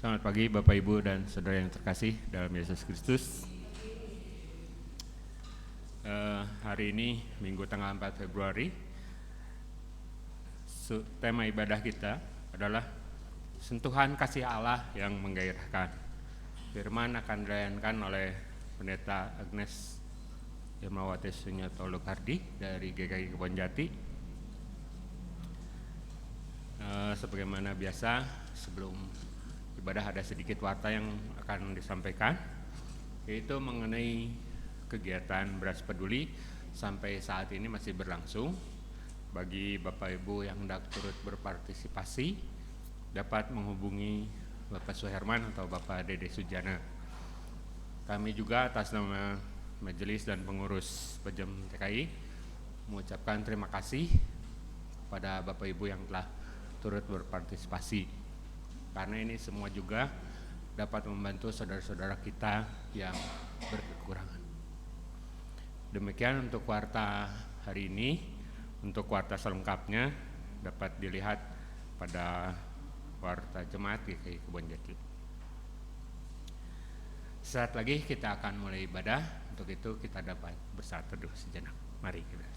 Selamat pagi Bapak Ibu dan Saudara yang terkasih dalam Yesus Kristus. Hari ini Minggu tanggal 4 Februari, tema ibadah kita adalah sentuhan kasih Allah yang menggairahkan. Firman akan dilayankan oleh Pendeta Agnes Irmawati Sunyoto Lukardi dari GKI Kebonjati. Sebagaimana biasa, sebelum ibadah ada sedikit warta yang akan disampaikan, yaitu mengenai kegiatan Beras Peduli sampai saat ini masih berlangsung. Bagi Bapak Ibu yang hendak turut berpartisipasi dapat menghubungi Bapak Suherman atau Bapak Dede Sujana. Kami juga atas nama Majelis dan Pengurus Pejem TKI mengucapkan terima kasih kepada Bapak Ibu yang telah turut berpartisipasi, karena ini semua juga dapat membantu saudara-saudara kita yang berkekurangan. Demikian untuk warta hari ini. Untuk warta selengkapnya dapat dilihat pada warta jemaat GKI Kebonjati. Saat lagi kita akan mulai ibadah. Untuk itu kita dapat bersaat teduh sejenak. Mari kita.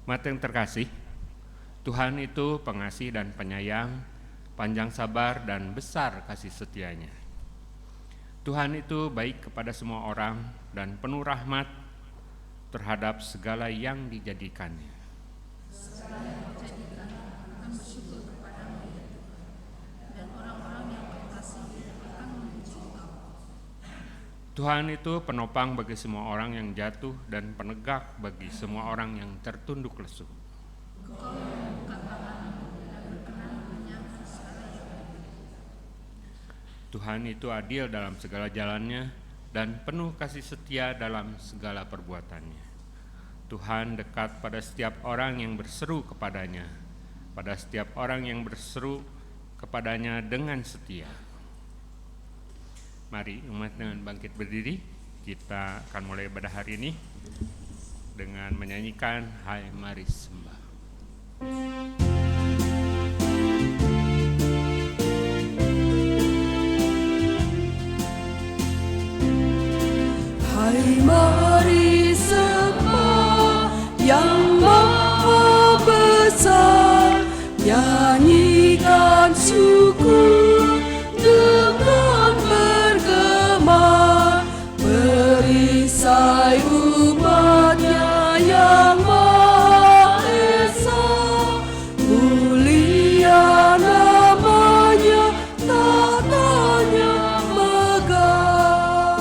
Umat yang terkasih, Tuhan itu pengasih dan penyayang, panjang sabar dan besar kasih setianya. Tuhan itu baik kepada semua orang dan penuh rahmat terhadap segala yang dijadikannya. Tuhan itu penopang bagi semua orang yang jatuh dan penegak bagi semua orang yang tertunduk lesu. Tuhan itu adil dalam segala jalannya dan penuh kasih setia dalam segala perbuatannya. Tuhan dekat pada setiap orang yang berseru kepadanya, pada setiap orang yang berseru kepadanya dengan setia. Mari umat dengan bangkit berdiri, kita akan mulai ibadah hari ini dengan menyanyikan Hai Mari Sembah. Hai mari sembah yang maha besar, nyanyikan syukur dengan bergema, perisai umatnya yang maha esa, mulia namanya, tatanya megah.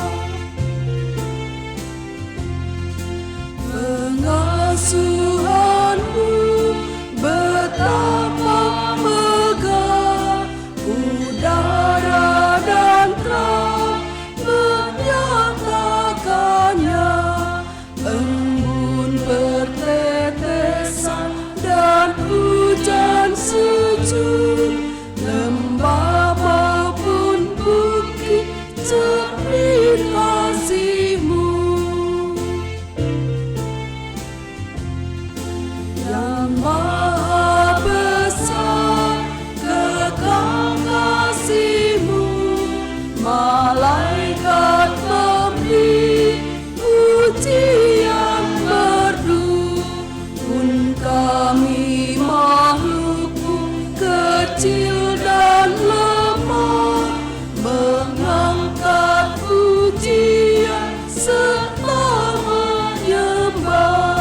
Pengasuhanmu betapa megah, udara dan terang menyatakannya, embun bertetesan dan hujan sejuk, lembah maupun bukit cermin kasih-Mu. Yang maha besar kekal kasih-Mu, malaikat memberi pujian merdu, pun kami makhluk-Mu kecil dan lemah, mengangkat pujian serta menyembah.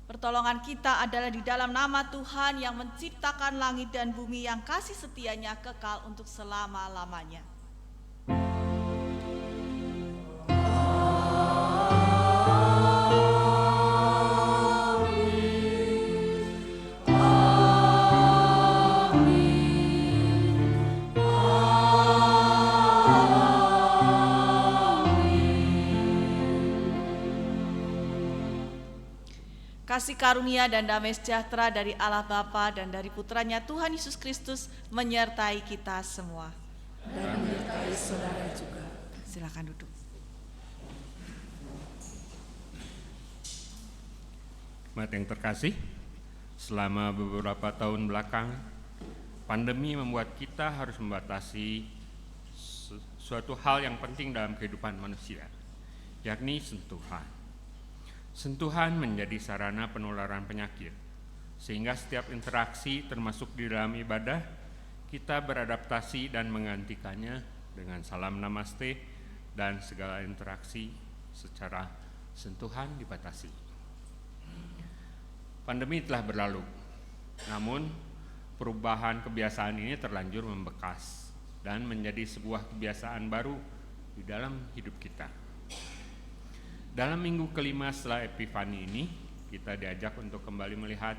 Pertolongan kita adalah di dalam nama Tuhan yang menciptakan langit dan bumi, yang kasih setianya kekal untuk selama-lamanya. Amin. Kasih karunia dan damai sejahtera dari Allah Bapa dan dari Putranya Tuhan Yesus Kristus menyertai kita semua. Dan menyertai saudara juga. Silakan duduk. Jemaat yang terkasih, selama beberapa tahun belakang, pandemi membuat kita harus membatasi suatu hal yang penting dalam kehidupan manusia, yakni sentuhan. Sentuhan menjadi sarana penularan penyakit, sehingga setiap interaksi termasuk di dalam ibadah, kita beradaptasi dan menggantikannya dengan salam namaste dan segala interaksi secara sentuhan dibatasi. Pandemi telah berlalu, namun perubahan kebiasaan ini terlanjur membekas dan menjadi sebuah kebiasaan baru di dalam hidup kita. Dalam minggu kelima setelah Epifani ini, kita diajak untuk kembali melihat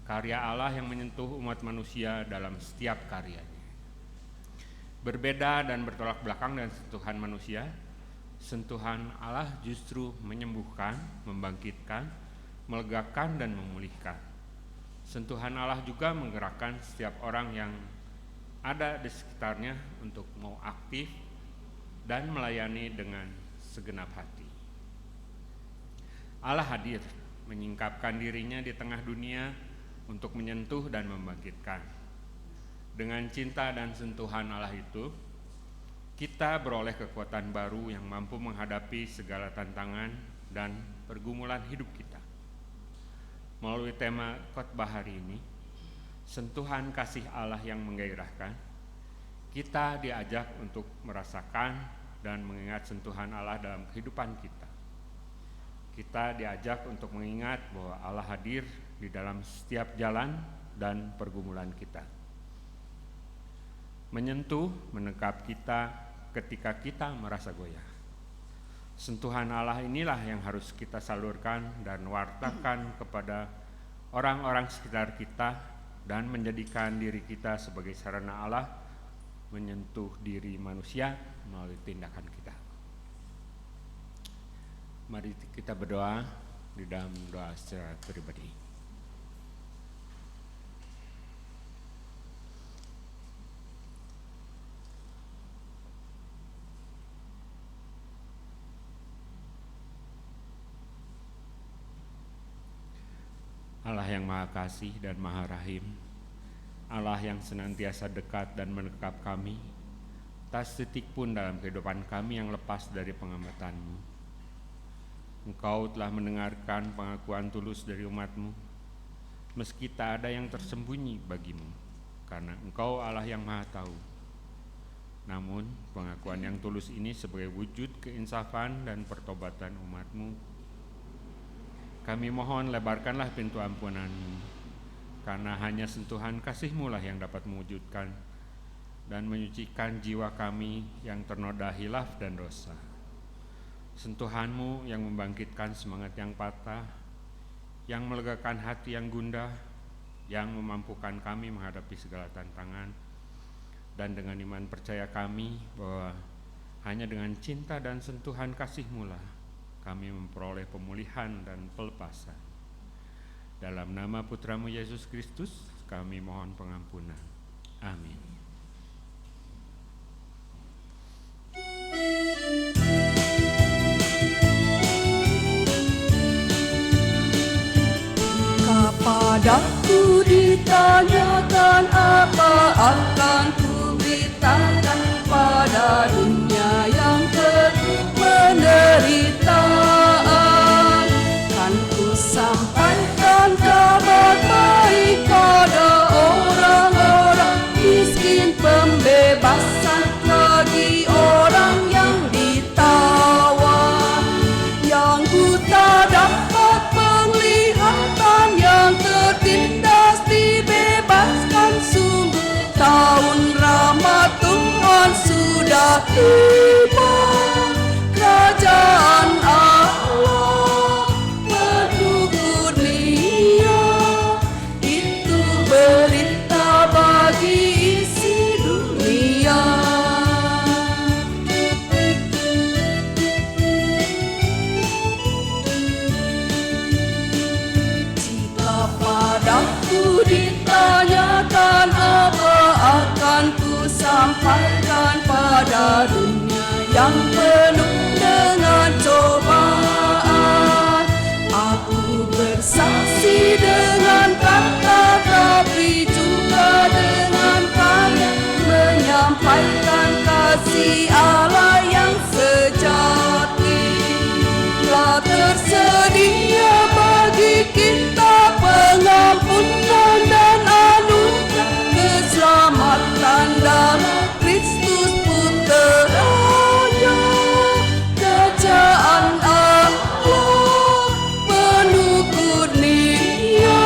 karya Allah yang menyentuh umat manusia dalam setiap karyanya. Berbeda dan bertolak belakang dengan sentuhan manusia, sentuhan Allah justru menyembuhkan, membangkitkan, melegakan, dan memulihkan. Sentuhan Allah juga menggerakkan setiap orang yang ada di sekitarnya untuk mau aktif dan melayani dengan segenap hati. Allah hadir, menyingkapkan dirinya di tengah dunia untuk menyentuh dan membangkitkan. Dengan cinta dan sentuhan Allah itu, kita beroleh kekuatan baru yang mampu menghadapi segala tantangan dan pergumulan hidup kita. Melalui tema khotbah hari ini, sentuhan kasih Allah yang menggairahkan, kita diajak untuk merasakan dan mengingat sentuhan Allah dalam kehidupan kita. Kita diajak untuk mengingat bahwa Allah hadir di dalam setiap jalan dan pergumulan kita. Menyentuh, menekap kita ketika kita merasa goyah. Sentuhan Allah inilah yang harus kita salurkan dan wartakan kepada orang-orang sekitar kita dan menjadikan diri kita sebagai sarana Allah menyentuh diri manusia melalui tindakan kita. Mari kita berdoa di dalam doa secara pribadi. Allah yang Maha Kasih dan Maha Rahim, Allah yang senantiasa dekat dan menekap kami, tak sedetik pun dalam kehidupan kami yang lepas dari pengamatan-Mu. Engkau telah mendengarkan pengakuan tulus dari umat-Mu, meski tak ada yang tersembunyi bagimu, karena Engkau Allah yang Maha Tahu. Namun, pengakuan yang tulus ini sebagai wujud keinsafan dan pertobatan umat-Mu. Kami mohon lebarkanlah pintu ampunan-Mu, karena hanya sentuhan kasih-Mu lah yang dapat mewujudkan dan menyucikan jiwa kami yang ternoda hilaf dan dosa. Sentuhan-Mu yang membangkitkan semangat yang patah, yang melegakan hati yang gundah, yang memampukan kami menghadapi segala tantangan, dan dengan iman percaya kami bahwa hanya dengan cinta dan sentuhan kasih-Mu lah kami memperoleh pemulihan dan pelepasan. Dalam nama Putra-Mu Yesus Kristus, kami mohon pengampunan. Amin. Padaku ditanyakan apa akan ku beritakan pada dunia yang penuh penderitaan. Kan ku sampaikan kabar baik pada orang-orang miskin, pembebasan bagi orang yang ditawan, yang buta dapat penglihatan, yang tertindas dibebaskan. Sungguh tahun rahmat Tuhan sudah tiba. Kerajaan Allah penuh kurnia, itu berita bagi isi dunia. sampaikan pada dunia yang penuh dengan cobaan. Aku bersaksi dengan kata, tapi juga dengan karya, menyampaikan kasih Allah yang sejati. Telah tersedia bagi kita pengampunan dan anugerah keselamatan dalam Kristus Putranya. Kerajaan Allah penuh kurnia,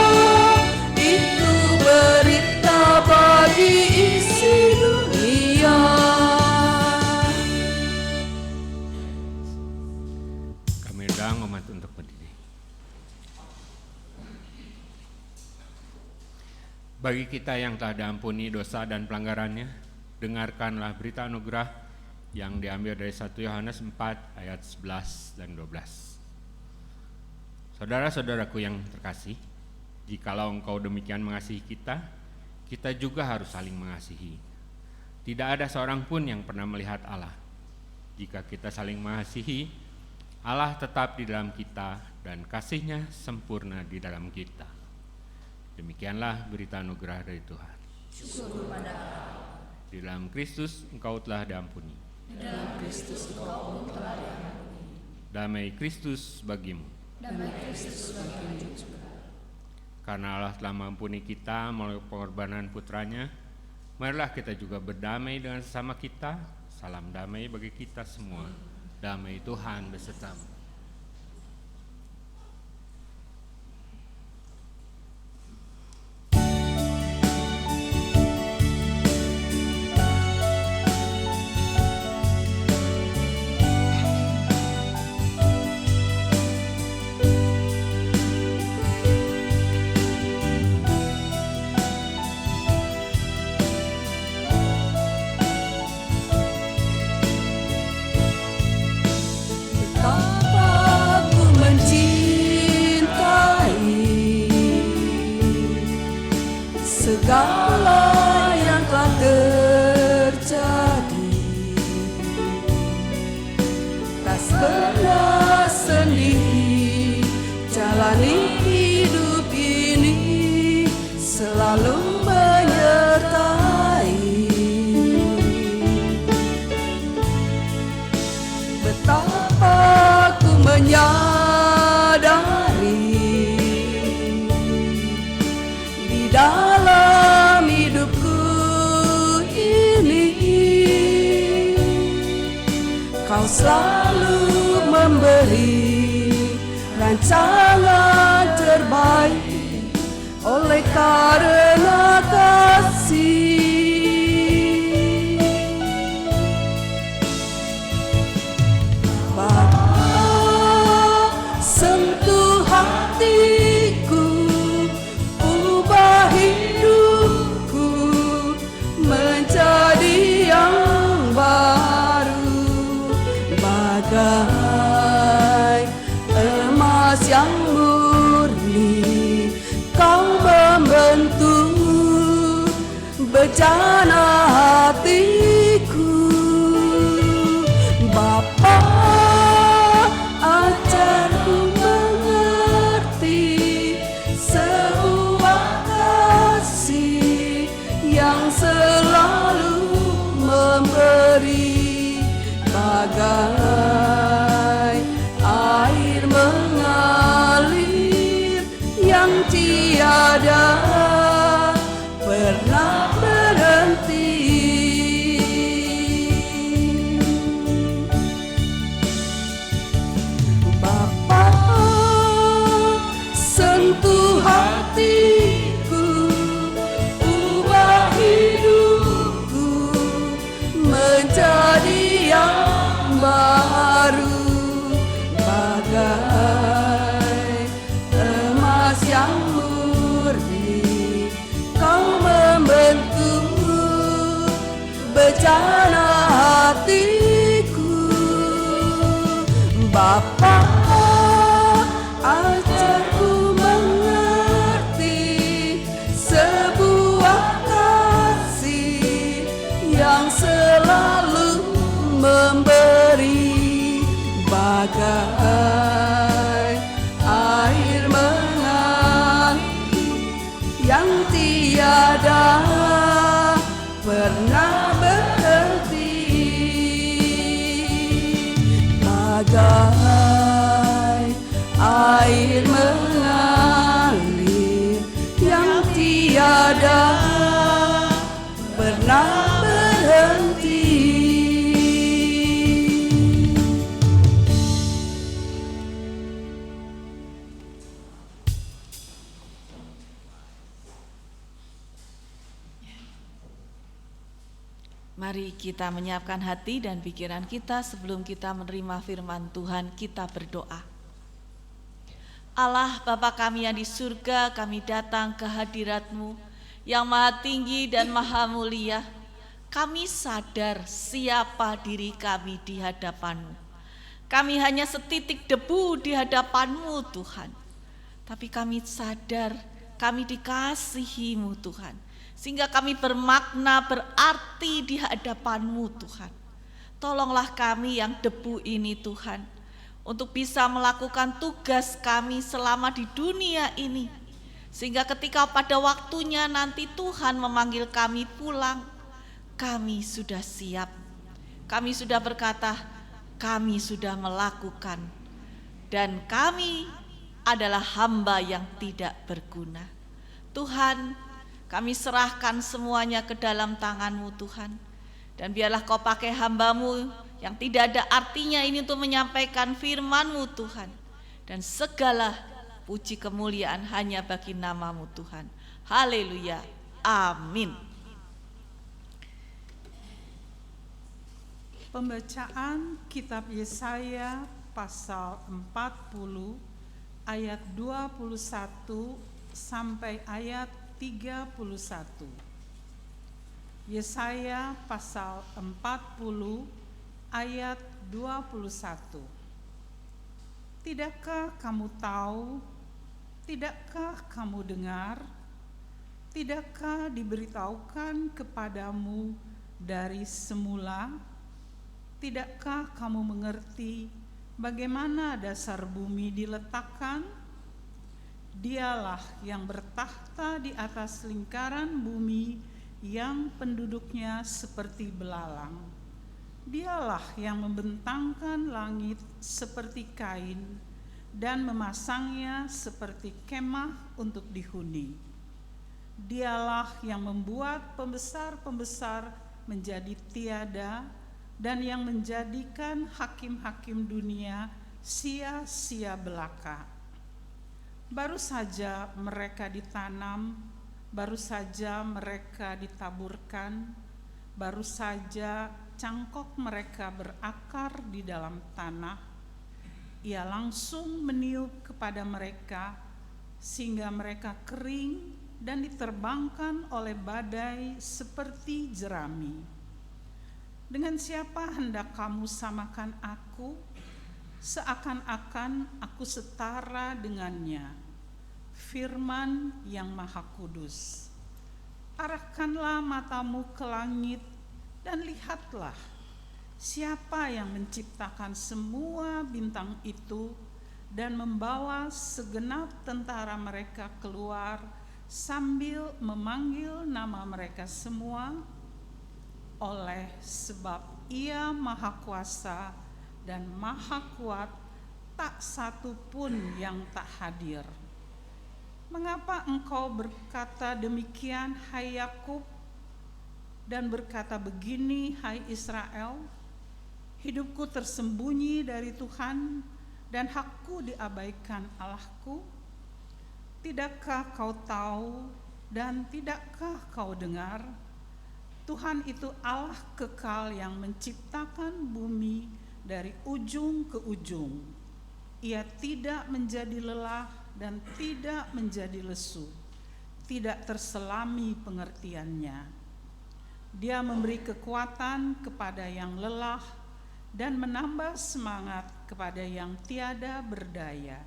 itu berita bagi isi dunia. Kami undang umat untuk berdiri. Bagi kita yang telah diampuni dosa dan pelanggarannya, dengarkanlah berita anugerah yang diambil dari 1 Yohanes 4 ayat 11 dan 12. Saudara-saudaraku yang terkasih, jikalau engkau demikian mengasihi kita, kita juga harus saling mengasihi. Tidak ada seorang pun yang pernah melihat Allah. Jika kita saling mengasihi, Allah tetap di dalam kita dan kasih-Nya sempurna di dalam kita. Demikianlah berita anugerah dari Tuhan. Syukur pada Allah. Di dalam Kristus engkau telah diampuni. Di dalam Kristus engkau telah diampuni. Damai Kristus bagimu. Damai Kristus bagimu juga. Karena Allah telah mengampuni kita melalui pengorbanan putranya, marilah kita juga berdamai dengan sesama kita. Salam damai bagi kita semua. Damai Tuhan besertamu. Segala yang telah terjadi, tak pernah sendiri jalani hidup ini, selalu menyertai. Betapa ku menyadari di dalam hidupku ini, Kau selalu memberi rancangan terbaik oleh karena kasih. Bapa, sentuh hatiku, ubah hidupku menjadi yang baru, bagai emas yang murni. Kau membentuk bejana hatiku. Bapa, ajarku mengerti sebuah kasih yang selalu memberi, bagai air mengalir yang tiada pernah berhenti. Bapa, sentuh hatiku, ubah hidupku menjadi yang baru, bagai emas yang murni. Kau membentuk bejana hatiku. Bapa, ajarku mengerti sebuah kasih yang memberi bagai air mengalir yang tiada pernah berhenti, bagai air mengalir yang tiada pernah berhenti. Mari kita menyiapkan hati dan pikiran kita sebelum kita menerima firman Tuhan. Kita berdoa. Allah Bapa kami yang di surga, kami datang ke hadirat-Mu yang maha tinggi dan maha mulia. Kami sadar siapa diri kami di hadapan-Mu. Kami hanya setitik debu di hadapan-Mu Tuhan. Tapi kami sadar kami dikasihi-Mu Tuhan, sehingga kami bermakna, berarti di hadapan-Mu Tuhan. Tolonglah kami yang debu ini Tuhan, untuk bisa melakukan tugas kami selama di dunia ini, sehingga ketika pada waktunya nanti Tuhan memanggil kami pulang, kami sudah siap. Kami sudah berkata, kami sudah melakukan, dan kami adalah hamba yang tidak berguna. Tuhan, kami serahkan semuanya ke dalam tangan-Mu Tuhan. Dan biarlah Kau pakai hamba-Mu yang tidak ada artinya ini untuk menyampaikan firman-Mu Tuhan. Dan segala puji kemuliaan hanya bagi nama-Mu Tuhan. Haleluya. Amin. Pembacaan kitab Yesaya pasal 40 ayat 21 sampai ayat 31. Yesaya pasal 40 ayat 21. Tidakkah kamu tahu? Tidakkah kamu dengar? Tidakkah diberitahukan kepadamu dari semula? Tidakkah kamu mengerti bagaimana dasar bumi diletakkan? Dialah yang bertahta di atas lingkaran bumi, yang penduduknya seperti belalang. Dialah yang membentangkan langit seperti kain dan memasangnya seperti kemah untuk dihuni. Dialah yang membuat pembesar-pembesar menjadi tiada dan yang menjadikan hakim-hakim dunia sia-sia belaka. Baru saja mereka ditanam, baru saja mereka ditaburkan, baru saja cangkok mereka berakar di dalam tanah. Ia langsung meniup kepada mereka sehingga mereka kering dan diterbangkan oleh badai seperti jerami. Dengan siapa hendak kamu samakan aku? Seakan-akan aku setara dengannya. Firman yang Maha Kudus. Arahkanlah matamu ke langit dan lihatlah, siapa yang menciptakan semua bintang itu dan membawa segenap tentara mereka keluar sambil memanggil nama mereka semua. Oleh sebab Ia Maha Kuasa dan Maha Kuat, tak satu pun yang tak hadir. Mengapa engkau berkata demikian, hai Yakub, dan berkata begini, hai Israel? Hidupku tersembunyi dari Tuhan, dan hakku diabaikan Allahku. Tidakkah kau tahu dan tidakkah kau dengar? Tuhan itu Allah kekal yang menciptakan bumi dari ujung ke ujung. Ia tidak menjadi lelah dan tidak menjadi lesu, tidak terselami pengertiannya. Dia memberi kekuatan kepada yang lelah dan menambah semangat kepada yang tiada berdaya.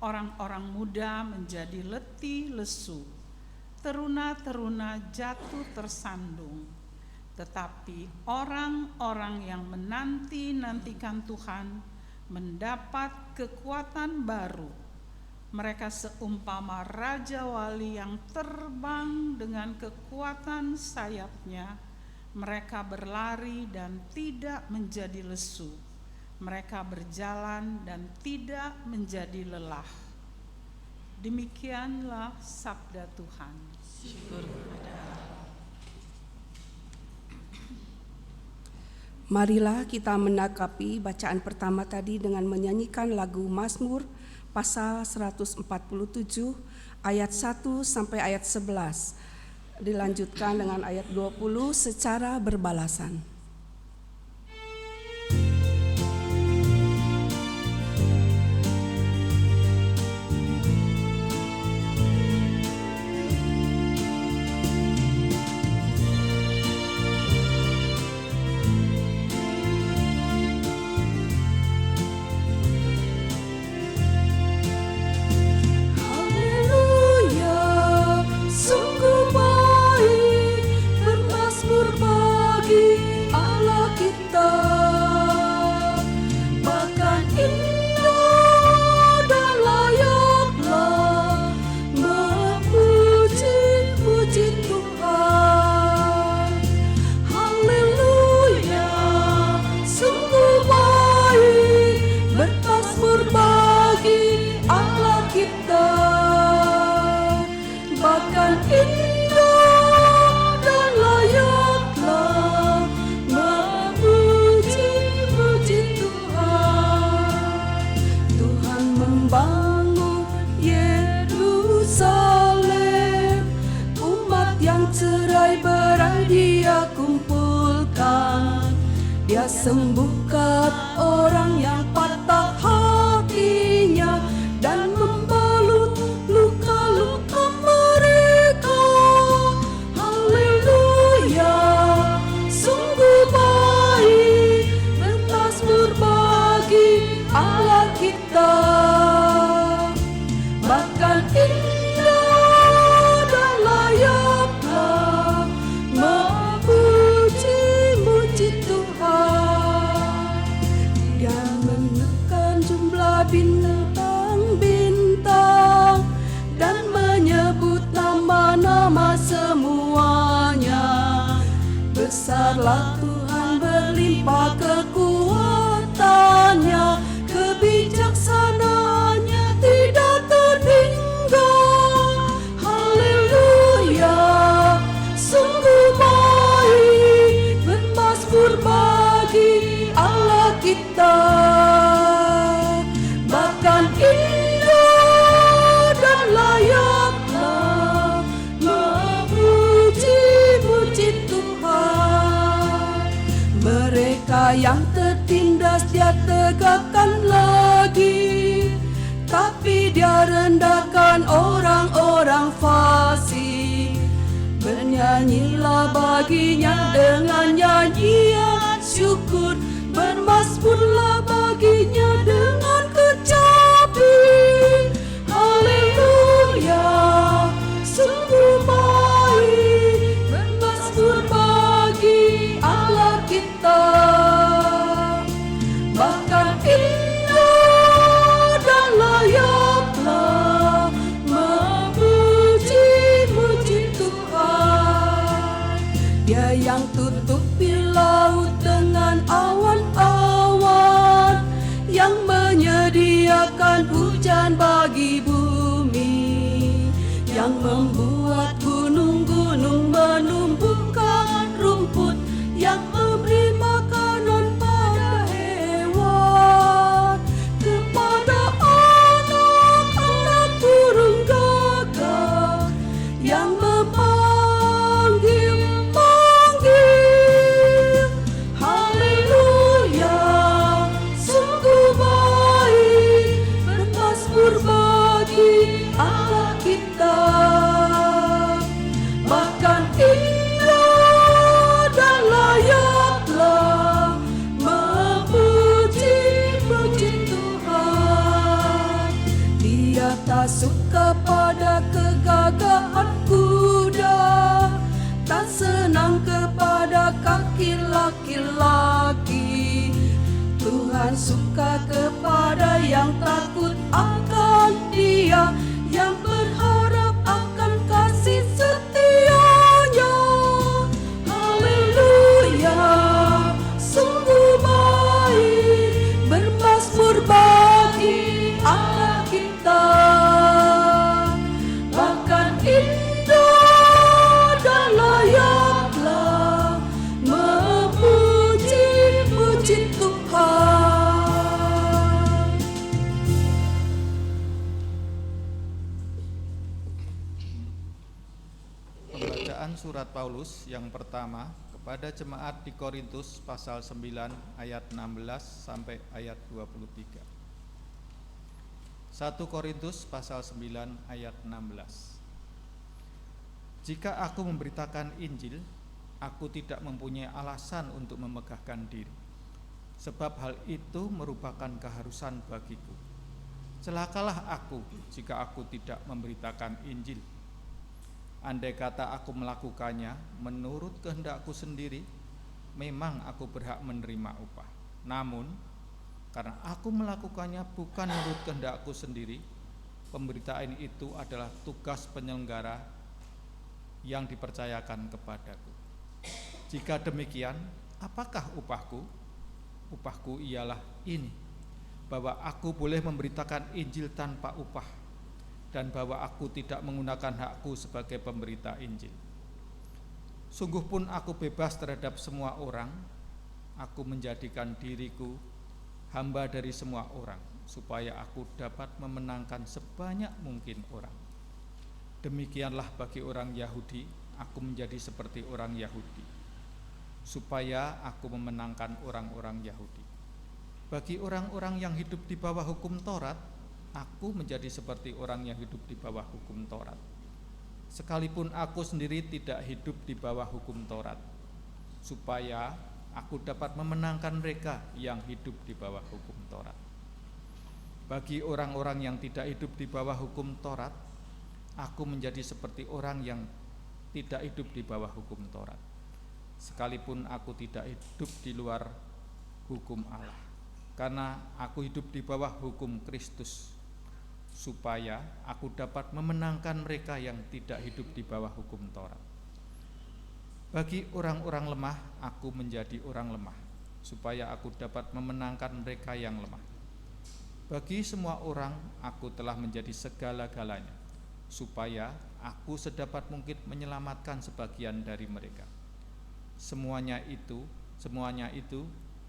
Orang-orang muda menjadi letih lesu, teruna-teruna jatuh tersandung, Tetapi orang-orang yang menanti-nantikan Tuhan mendapat kekuatan baru. Mereka seumpama Raja Wali yang terbang dengan kekuatan sayapnya. Mereka berlari dan tidak menjadi lesu. Mereka berjalan dan tidak menjadi lelah. Demikianlah sabda Tuhan. Syukur kepada Allah. Marilah kita menanggapi bacaan pertama tadi dengan menyanyikan lagu Mazmur pasal 147 ayat 1 sampai ayat 11. Dilanjutkan dengan ayat 20 secara berbalasan. Dia sembuhkan orang yang patah hatinya dan membalut luka-luka mereka. Haleluya, sungguh baik bermazmur bagi Allah kita. Bahkan indah dan layaklah memuji-muji Tuhan. Dia menekan jumlah bintang-bintang dan menyebut nama-nama semuanya. Besarlah Tuhan, berlimpah kekuatannya, kebijaksanaannya tidak terhingga. Haleluya, sungguh baik bermazmur bagi Allah kita. Bahkan indah dan layaklah memuji-muji Tuhan. Mereka yang tertindas Dia tegakkan lagi, tapi Dia rendahkan orang-orang fasik. Bernyanyilah baginya dengan nyanyian syukur, bermazmurlah baginya dengan kecapi. Haleluya, sungguh baik bermazmur bagi Allah kita. Bahkan indah dan layaklah memuji-muji Tuhan. Dia yang tutupi laut dengan awan-awan, yang menyediakan hujan bagi bumi, yang membuat gunung-gunung menumbuhkan rumput, yang memberi makanan pada hewan, kepada anak-anak burung gagak, yang memanggil-manggil. Haleluya, sungguh baik bermazmur bagi Allah kita. Bahkan indah dan layak dengan suka kepada yang takut akan Dia, yang berharap akan kasih setianya. Haleluya, sungguh baik bermazmur bagi Allah kita, bahkan indah dan layaklah memuji-puji Tuhan. Pembacaan surat Paulus yang pertama kepada jemaat di Korintus pasal 9 ayat 16 sampai ayat 23. 1 Korintus pasal 9 ayat 16. Jika aku memberitakan Injil, aku tidak mempunyai alasan untuk memegahkan diri, sebab hal itu merupakan keharusan bagiku. Celakalah aku jika aku tidak memberitakan Injil. Andai kata aku melakukannya menurut kehendakku sendiri, memang aku berhak menerima upah. Namun, karena aku melakukannya bukan menurut kehendakku sendiri, pemberitaan itu adalah tugas penyelenggara yang dipercayakan kepadaku. Jika demikian, apakah upahku? Upahku ialah ini, bahwa aku boleh memberitakan Injil tanpa upah, dan bahwa aku tidak menggunakan hakku sebagai pemberita Injil. Sungguh pun aku bebas terhadap semua orang. Aku menjadikan diriku hamba dari semua orang, supaya aku dapat memenangkan sebanyak mungkin orang. Demikianlah bagi orang Yahudi, aku menjadi seperti orang Yahudi, supaya aku memenangkan orang-orang Yahudi. Bagi orang-orang yang hidup di bawah hukum Taurat, aku menjadi seperti orang yang hidup di bawah hukum Taurat, sekalipun aku sendiri tidak hidup di bawah hukum Taurat, supaya aku dapat memenangkan mereka yang hidup di bawah hukum Taurat. Bagi orang-orang yang tidak hidup di bawah hukum Taurat, aku menjadi seperti orang yang tidak hidup di bawah hukum Taurat, sekalipun aku tidak hidup di luar hukum Allah, karena aku hidup di bawah hukum Kristus, supaya aku dapat memenangkan mereka yang tidak hidup di bawah hukum Taurat. Bagi orang-orang lemah, aku menjadi orang lemah, supaya aku dapat memenangkan mereka yang lemah. Bagi semua orang, aku telah menjadi segala-galanya, supaya aku sedapat mungkin menyelamatkan sebagian dari mereka. Semuanya itu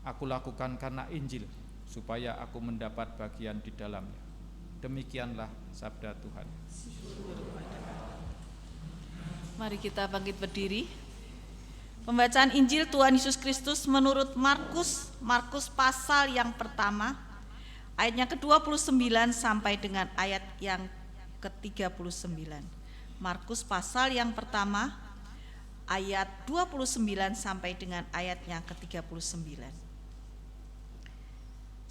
aku lakukan karena Injil, supaya aku mendapat bagian di dalamnya. Demikianlah sabda Tuhan. Mari kita bangkit berdiri. Pembacaan Injil Tuhan Yesus Kristus menurut Markus pasal yang pertama, ayatnya ke-29 sampai dengan ayat yang ke-39. Markus pasal yang pertama, ayat 29 sampai dengan ayat yang ke-39.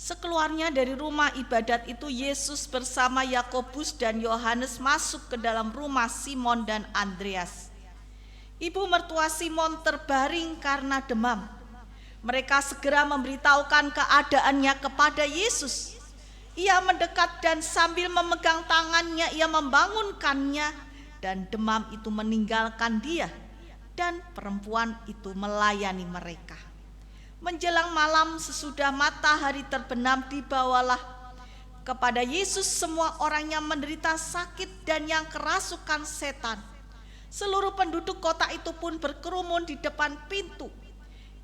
Sekeluarnya dari rumah ibadat itu, Yesus bersama Yakobus dan Yohanes masuk ke dalam rumah Simon dan Andreas. Ibu mertua Simon terbaring karena demam. Mereka segera memberitahukan keadaannya kepada Yesus. Ia mendekat dan sambil memegang tangannya, ia membangunkannya, dan demam itu meninggalkan dia, dan perempuan itu melayani mereka. Menjelang malam sesudah matahari terbenam, dibawalah kepada Yesus semua orang yang menderita sakit dan yang kerasukan setan. Seluruh penduduk kota itu pun berkerumun di depan pintu.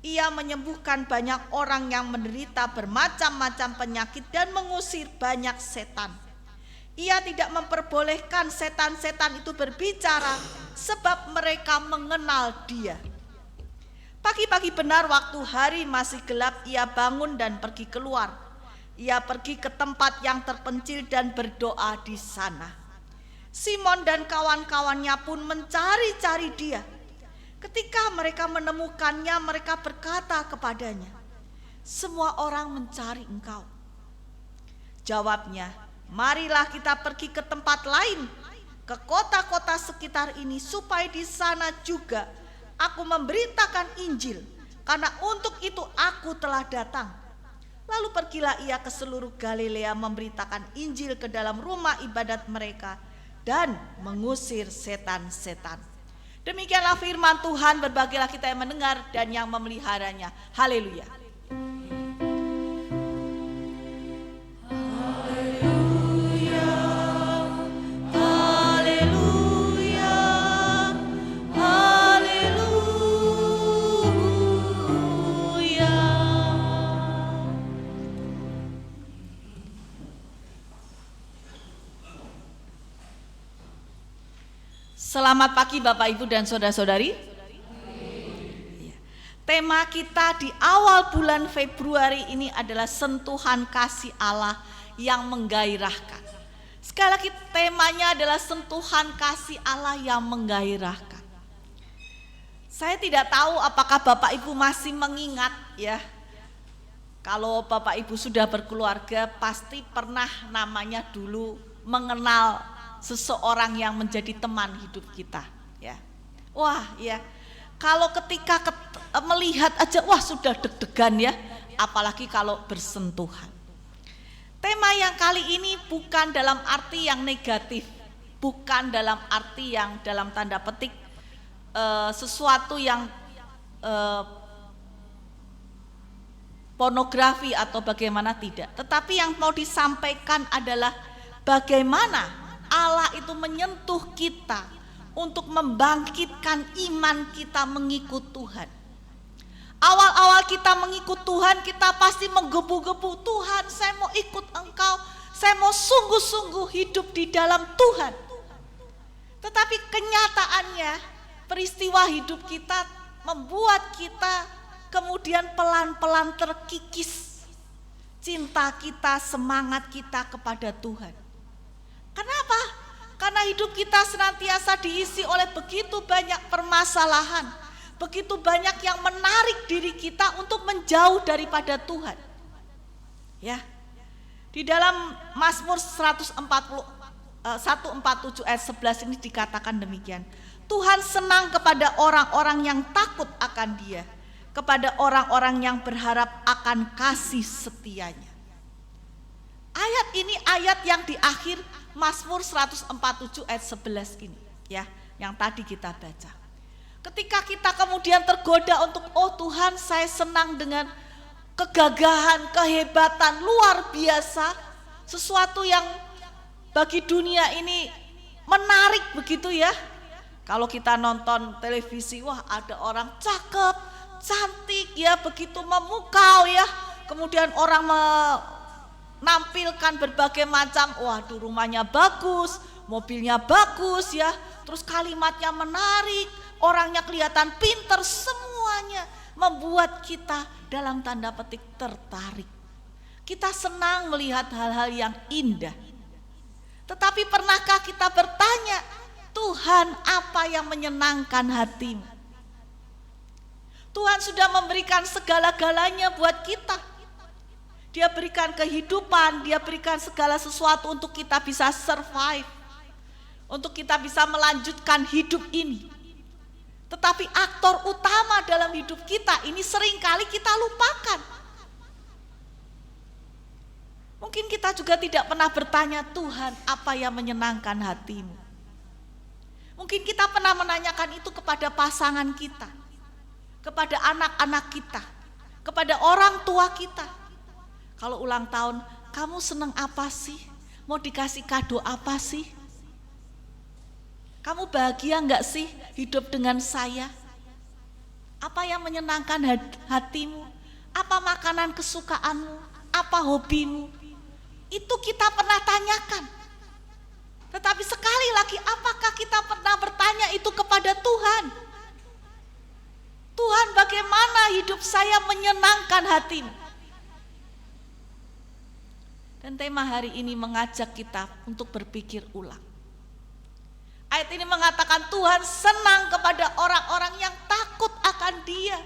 Ia menyembuhkan banyak orang yang menderita bermacam-macam penyakit dan mengusir banyak setan. Ia tidak memperbolehkan setan-setan itu berbicara, sebab mereka mengenal dia. Pagi-pagi benar waktu hari masih gelap, ia bangun dan pergi keluar. Ia pergi ke tempat yang terpencil dan berdoa di sana. Simon dan kawan-kawannya pun mencari-cari dia. Ketika mereka menemukannya, mereka berkata kepadanya, "Semua orang mencari engkau." Jawabnya, "Marilah kita pergi ke tempat lain, ke kota-kota sekitar ini, supaya di sana juga aku memberitakan Injil, karena untuk itu aku telah datang." Lalu pergilah ia ke seluruh Galilea memberitakan Injil ke dalam rumah ibadat mereka dan mengusir setan-setan. Demikianlah firman Tuhan, berbahagialah kita yang mendengar dan yang memeliharanya. Haleluya. Selamat pagi Bapak Ibu dan saudara-saudari. Tema kita di awal bulan Februari ini adalah sentuhan kasih Allah yang menggairahkan. Sekali lagi temanya adalah sentuhan kasih Allah yang menggairahkan. Saya tidak tahu apakah Bapak Ibu masih mengingat ya. Kalau Bapak Ibu sudah berkeluarga pasti pernah namanya dulu mengenal seseorang yang menjadi teman hidup kita ya. Wah ya, kalau ketika melihat aja wah sudah deg-degan ya, apalagi kalau bersentuhan. Tema yang kali ini bukan dalam arti yang negatif, bukan dalam arti yang dalam tanda petik sesuatu yang pornografi atau bagaimana, tidak. Tetapi yang mau disampaikan adalah bagaimana Allah itu menyentuh kita untuk membangkitkan iman kita mengikut Tuhan. Awal-awal kita mengikut Tuhan, kita pasti menggebu-gebu, Tuhan saya mau ikut Engkau, saya mau sungguh-sungguh hidup di dalam Tuhan. Tetapi kenyataannya peristiwa hidup kita membuat kita kemudian pelan-pelan terkikis cinta kita, semangat kita kepada Tuhan. Kenapa? Karena hidup kita senantiasa diisi oleh begitu banyak permasalahan, begitu banyak yang menarik diri kita untuk menjauh daripada Tuhan. Ya. Di dalam Mazmur 147 ayat 11 ini dikatakan demikian. Tuhan senang kepada orang-orang yang takut akan Dia, kepada orang-orang yang berharap akan kasih setianya. Ayat ini ayat yang di akhir Mazmur 147 ayat 11 ini ya, yang tadi kita baca. Ketika kita kemudian tergoda untuk oh Tuhan saya senang dengan kegagahan, kehebatan luar biasa, sesuatu yang bagi dunia ini menarik begitu ya. Kalau kita nonton televisi, wah ada orang cakep, cantik ya, begitu memukau ya. Kemudian orang menampilkan berbagai macam, waduh rumahnya bagus, mobilnya bagus ya, terus kalimatnya menarik, orangnya kelihatan pinter, semuanya membuat kita dalam tanda petik tertarik. Kita senang melihat hal-hal yang indah. Tetapi pernahkah kita bertanya, Tuhan apa yang menyenangkan hatimu? Tuhan sudah memberikan segala-galanya buat kita. Dia berikan kehidupan, Dia berikan segala sesuatu untuk kita bisa survive, untuk kita bisa melanjutkan hidup ini. Tetapi aktor utama dalam hidup kita ini seringkali kita lupakan. Mungkin kita juga tidak pernah bertanya, Tuhan apa yang menyenangkan hatimu? Mungkin kita pernah menanyakan itu kepada pasangan kita, kepada anak-anak kita, kepada orang tua kita. Kalau ulang tahun, kamu senang apa sih? Mau dikasih kado apa sih? Kamu bahagia enggak sih hidup dengan saya? Apa yang menyenangkan hatimu? Apa makanan kesukaanmu? Apa hobimu? Itu kita pernah tanyakan. Tetapi sekali lagi, apakah kita pernah bertanya itu kepada Tuhan? Tuhan, bagaimana hidup saya menyenangkan hatimu? Dan tema hari ini mengajak kita untuk berpikir ulang. Ayat ini mengatakan Tuhan senang kepada orang-orang yang takut akan Dia,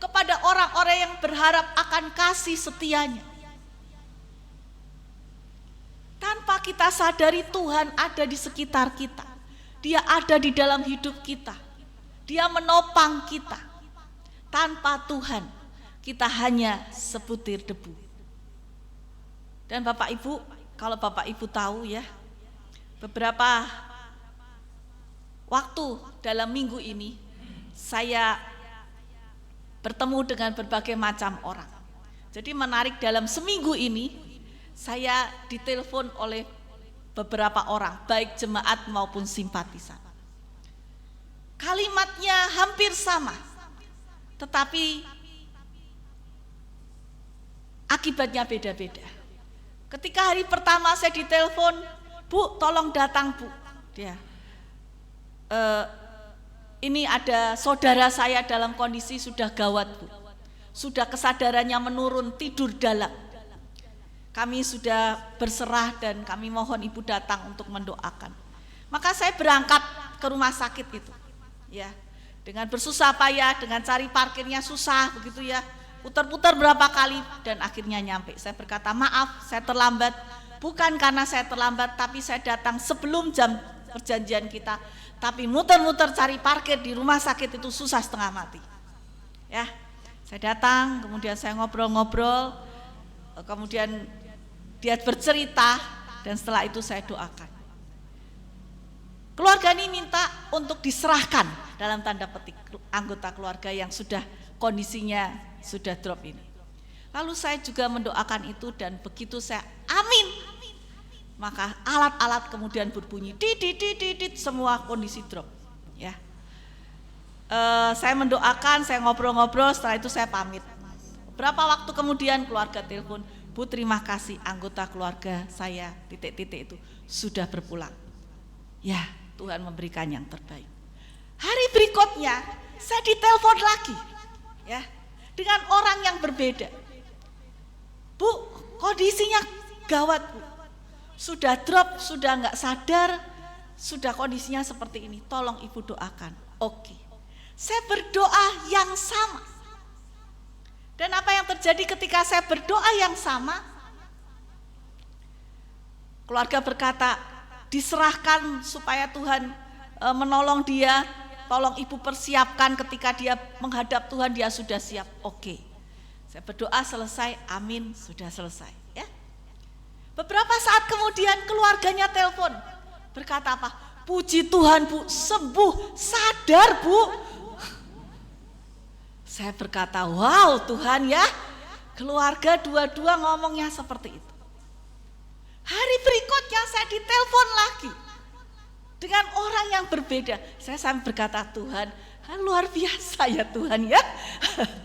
kepada orang-orang yang berharap akan kasih setianya. Tanpa kita sadari Tuhan ada di sekitar kita. Dia ada di dalam hidup kita. Dia menopang kita. Tanpa Tuhan kita hanya sebutir debu. Dan Bapak Ibu, kalau Bapak Ibu tahu ya, beberapa waktu dalam minggu ini saya bertemu dengan berbagai macam orang. Jadi menarik, dalam seminggu ini saya ditelepon oleh beberapa orang, baik jemaat maupun simpatisan. Kalimatnya hampir sama, tetapi akibatnya beda-beda. Ketika hari pertama saya ditelepon, Bu, tolong datang Bu. Dia, ini ada saudara saya dalam kondisi sudah gawat Bu. Sudah kesadarannya menurun, tidur dalam. Kami sudah berserah dan kami mohon Ibu datang untuk mendoakan. Maka saya berangkat ke rumah sakit itu. Ya, dengan bersusah payah, dengan cari parkirnya susah begitu ya. Putar-putar berapa kali dan akhirnya nyampe. Saya berkata, maaf saya terlambat, bukan karena saya terlambat, tapi saya datang sebelum jam perjanjian kita, tapi muter-muter cari parkir di rumah sakit itu susah setengah mati. Ya, saya datang, kemudian saya ngobrol-ngobrol, kemudian dia bercerita, dan setelah itu saya doakan. Keluarga ini minta untuk diserahkan dalam tanda petik anggota keluarga yang sudah kondisinya sudah drop ini. Lalu saya juga mendoakan itu, dan begitu saya amin, maka alat-alat kemudian berbunyi dit, semua kondisi drop. Ya, saya mendoakan, saya ngobrol-ngobrol, setelah itu saya pamit. Beberapa waktu kemudian keluarga telepon, Bu terima kasih anggota keluarga saya titik-titik itu sudah berpulang. Ya, Tuhan memberikan yang terbaik. Hari berikutnya saya ditelepon lagi, ya, dengan orang yang berbeda. Bu, kondisinya gawat Bu, sudah drop, sudah nggak sadar, sudah kondisinya seperti ini, tolong Ibu doakan. Oke, saya berdoa yang sama. Dan apa yang terjadi ketika saya berdoa yang sama? Keluarga berkata, diserahkan supaya Tuhan menolong dia. Tolong Ibu persiapkan ketika dia menghadap Tuhan, dia sudah siap. Oke, saya berdoa selesai, amin, sudah selesai. Ya. Beberapa saat kemudian keluarganya telepon, berkata apa? Puji Tuhan Bu, sembuh, sadar Bu. Saya berkata, wow Tuhan ya, keluarga dua-dua ngomongnya seperti itu. Hari berikutnya saya ditelepon lagi dengan orang yang berbeda. Saya sampai berkata, Tuhan luar biasa ya Tuhan ya.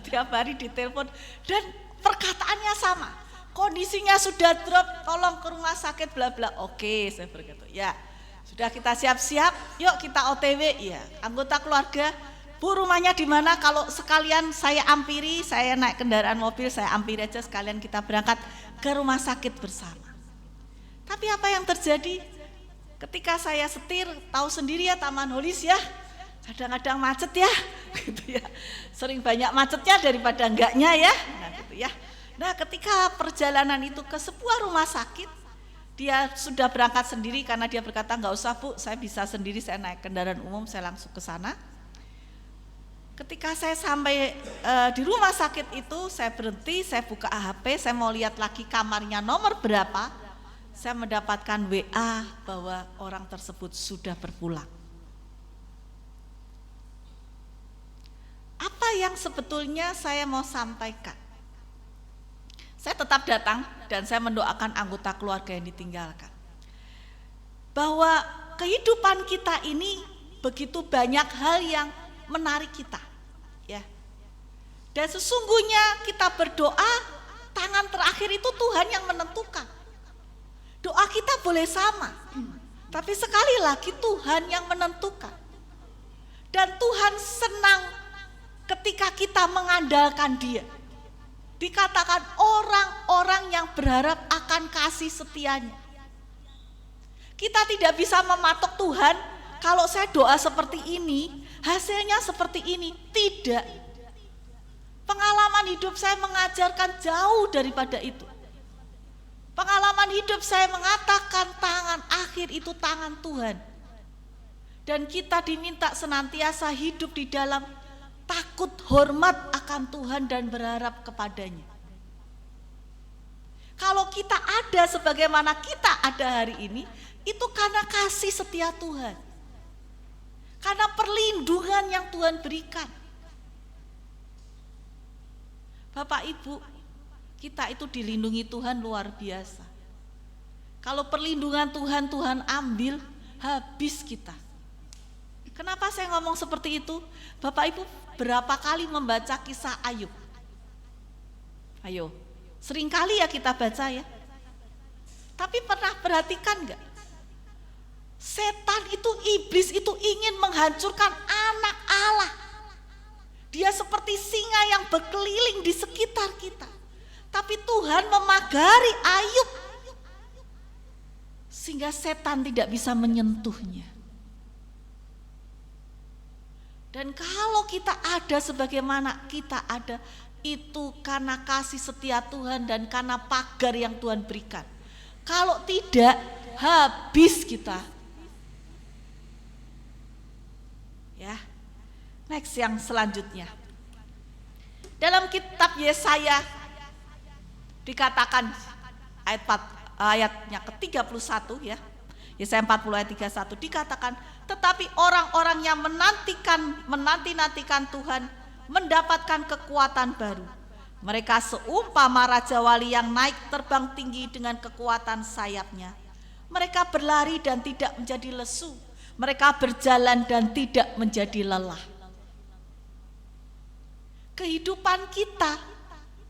Tiap hari ditelepon dan perkataannya sama. Kondisinya sudah drop, tolong ke rumah sakit bla bla. Oke, saya berkata, ya sudah kita siap-siap, yuk kita OTW. Ya, anggota keluarga, Bu rumahnya di mana? Kalau sekalian saya ampiri, saya naik kendaraan mobil, saya ampiri aja sekalian kita berangkat ke rumah sakit bersama. Tapi apa yang terjadi? Ketika saya setir, tahu sendiri ya Taman Holis ya, kadang-kadang macet ya, gitu ya. Sering banyak macetnya daripada enggaknya ya. Nah, gitu ya. Nah, ketika perjalanan itu ke sebuah rumah sakit, dia sudah berangkat sendiri karena dia berkata enggak usah Bu, saya bisa sendiri, saya naik kendaraan umum, saya langsung ke sana. Ketika saya sampai di rumah sakit itu, saya berhenti, saya buka HP, saya mau lihat lagi kamarnya nomor berapa. Saya mendapatkan WA bahwa orang tersebut sudah berpulang. Apa yang sebetulnya saya mau sampaikan? Saya tetap datang dan saya mendoakan anggota keluarga yang ditinggalkan. Bahwa kehidupan kita ini begitu banyak hal yang menarik kita, ya. Dan sesungguhnya kita berdoa, tangan terakhir itu Tuhan yang menentukan. Doa kita boleh sama, tapi sekali lagi Tuhan yang menentukan. Dan Tuhan senang ketika kita mengandalkan Dia. Dikatakan orang-orang yang berharap akan kasih setianya. Kita tidak bisa mematok Tuhan, kalau saya doa seperti ini, hasilnya seperti ini. Tidak. Pengalaman hidup saya mengajarkan jauh daripada itu. Pengalaman hidup saya mengatakan tangan akhir itu tangan Tuhan. Dan kita diminta senantiasa hidup di dalam takut hormat akan Tuhan dan berharap kepadanya. Kalau kita ada sebagaimana kita ada hari ini, itu karena kasih setia Tuhan. Karena perlindungan yang Tuhan berikan. Bapak Ibu, kita itu dilindungi Tuhan luar biasa. Kalau perlindungan Tuhan, Tuhan ambil, habis kita. Kenapa saya ngomong seperti itu? Bapak Ibu berapa kali membaca kisah Ayub? Ayo, sering kali ya kita baca ya. Tapi pernah perhatikan enggak? Setan itu, iblis itu ingin menghancurkan anak Allah. Dia seperti singa yang berkeliling di sekitar kita. Tapi Tuhan memagari Ayub sehingga setan tidak bisa menyentuhnya. Dan kalau kita ada sebagaimana kita ada, itu karena kasih setia Tuhan dan karena pagar yang Tuhan berikan. Kalau tidak, habis kita. Ya. Next yang selanjutnya. Dalam kitab Yesaya dikatakan ayatnya ke-31 ya. Yesaya 40 ayat 31 dikatakan, tetapi orang-orang yang menanti-nantikan Tuhan mendapatkan kekuatan baru. Mereka seumpama raja wali yang naik terbang tinggi dengan kekuatan sayapnya. Mereka berlari dan tidak menjadi lesu. Mereka berjalan dan tidak menjadi lelah. Kehidupan kita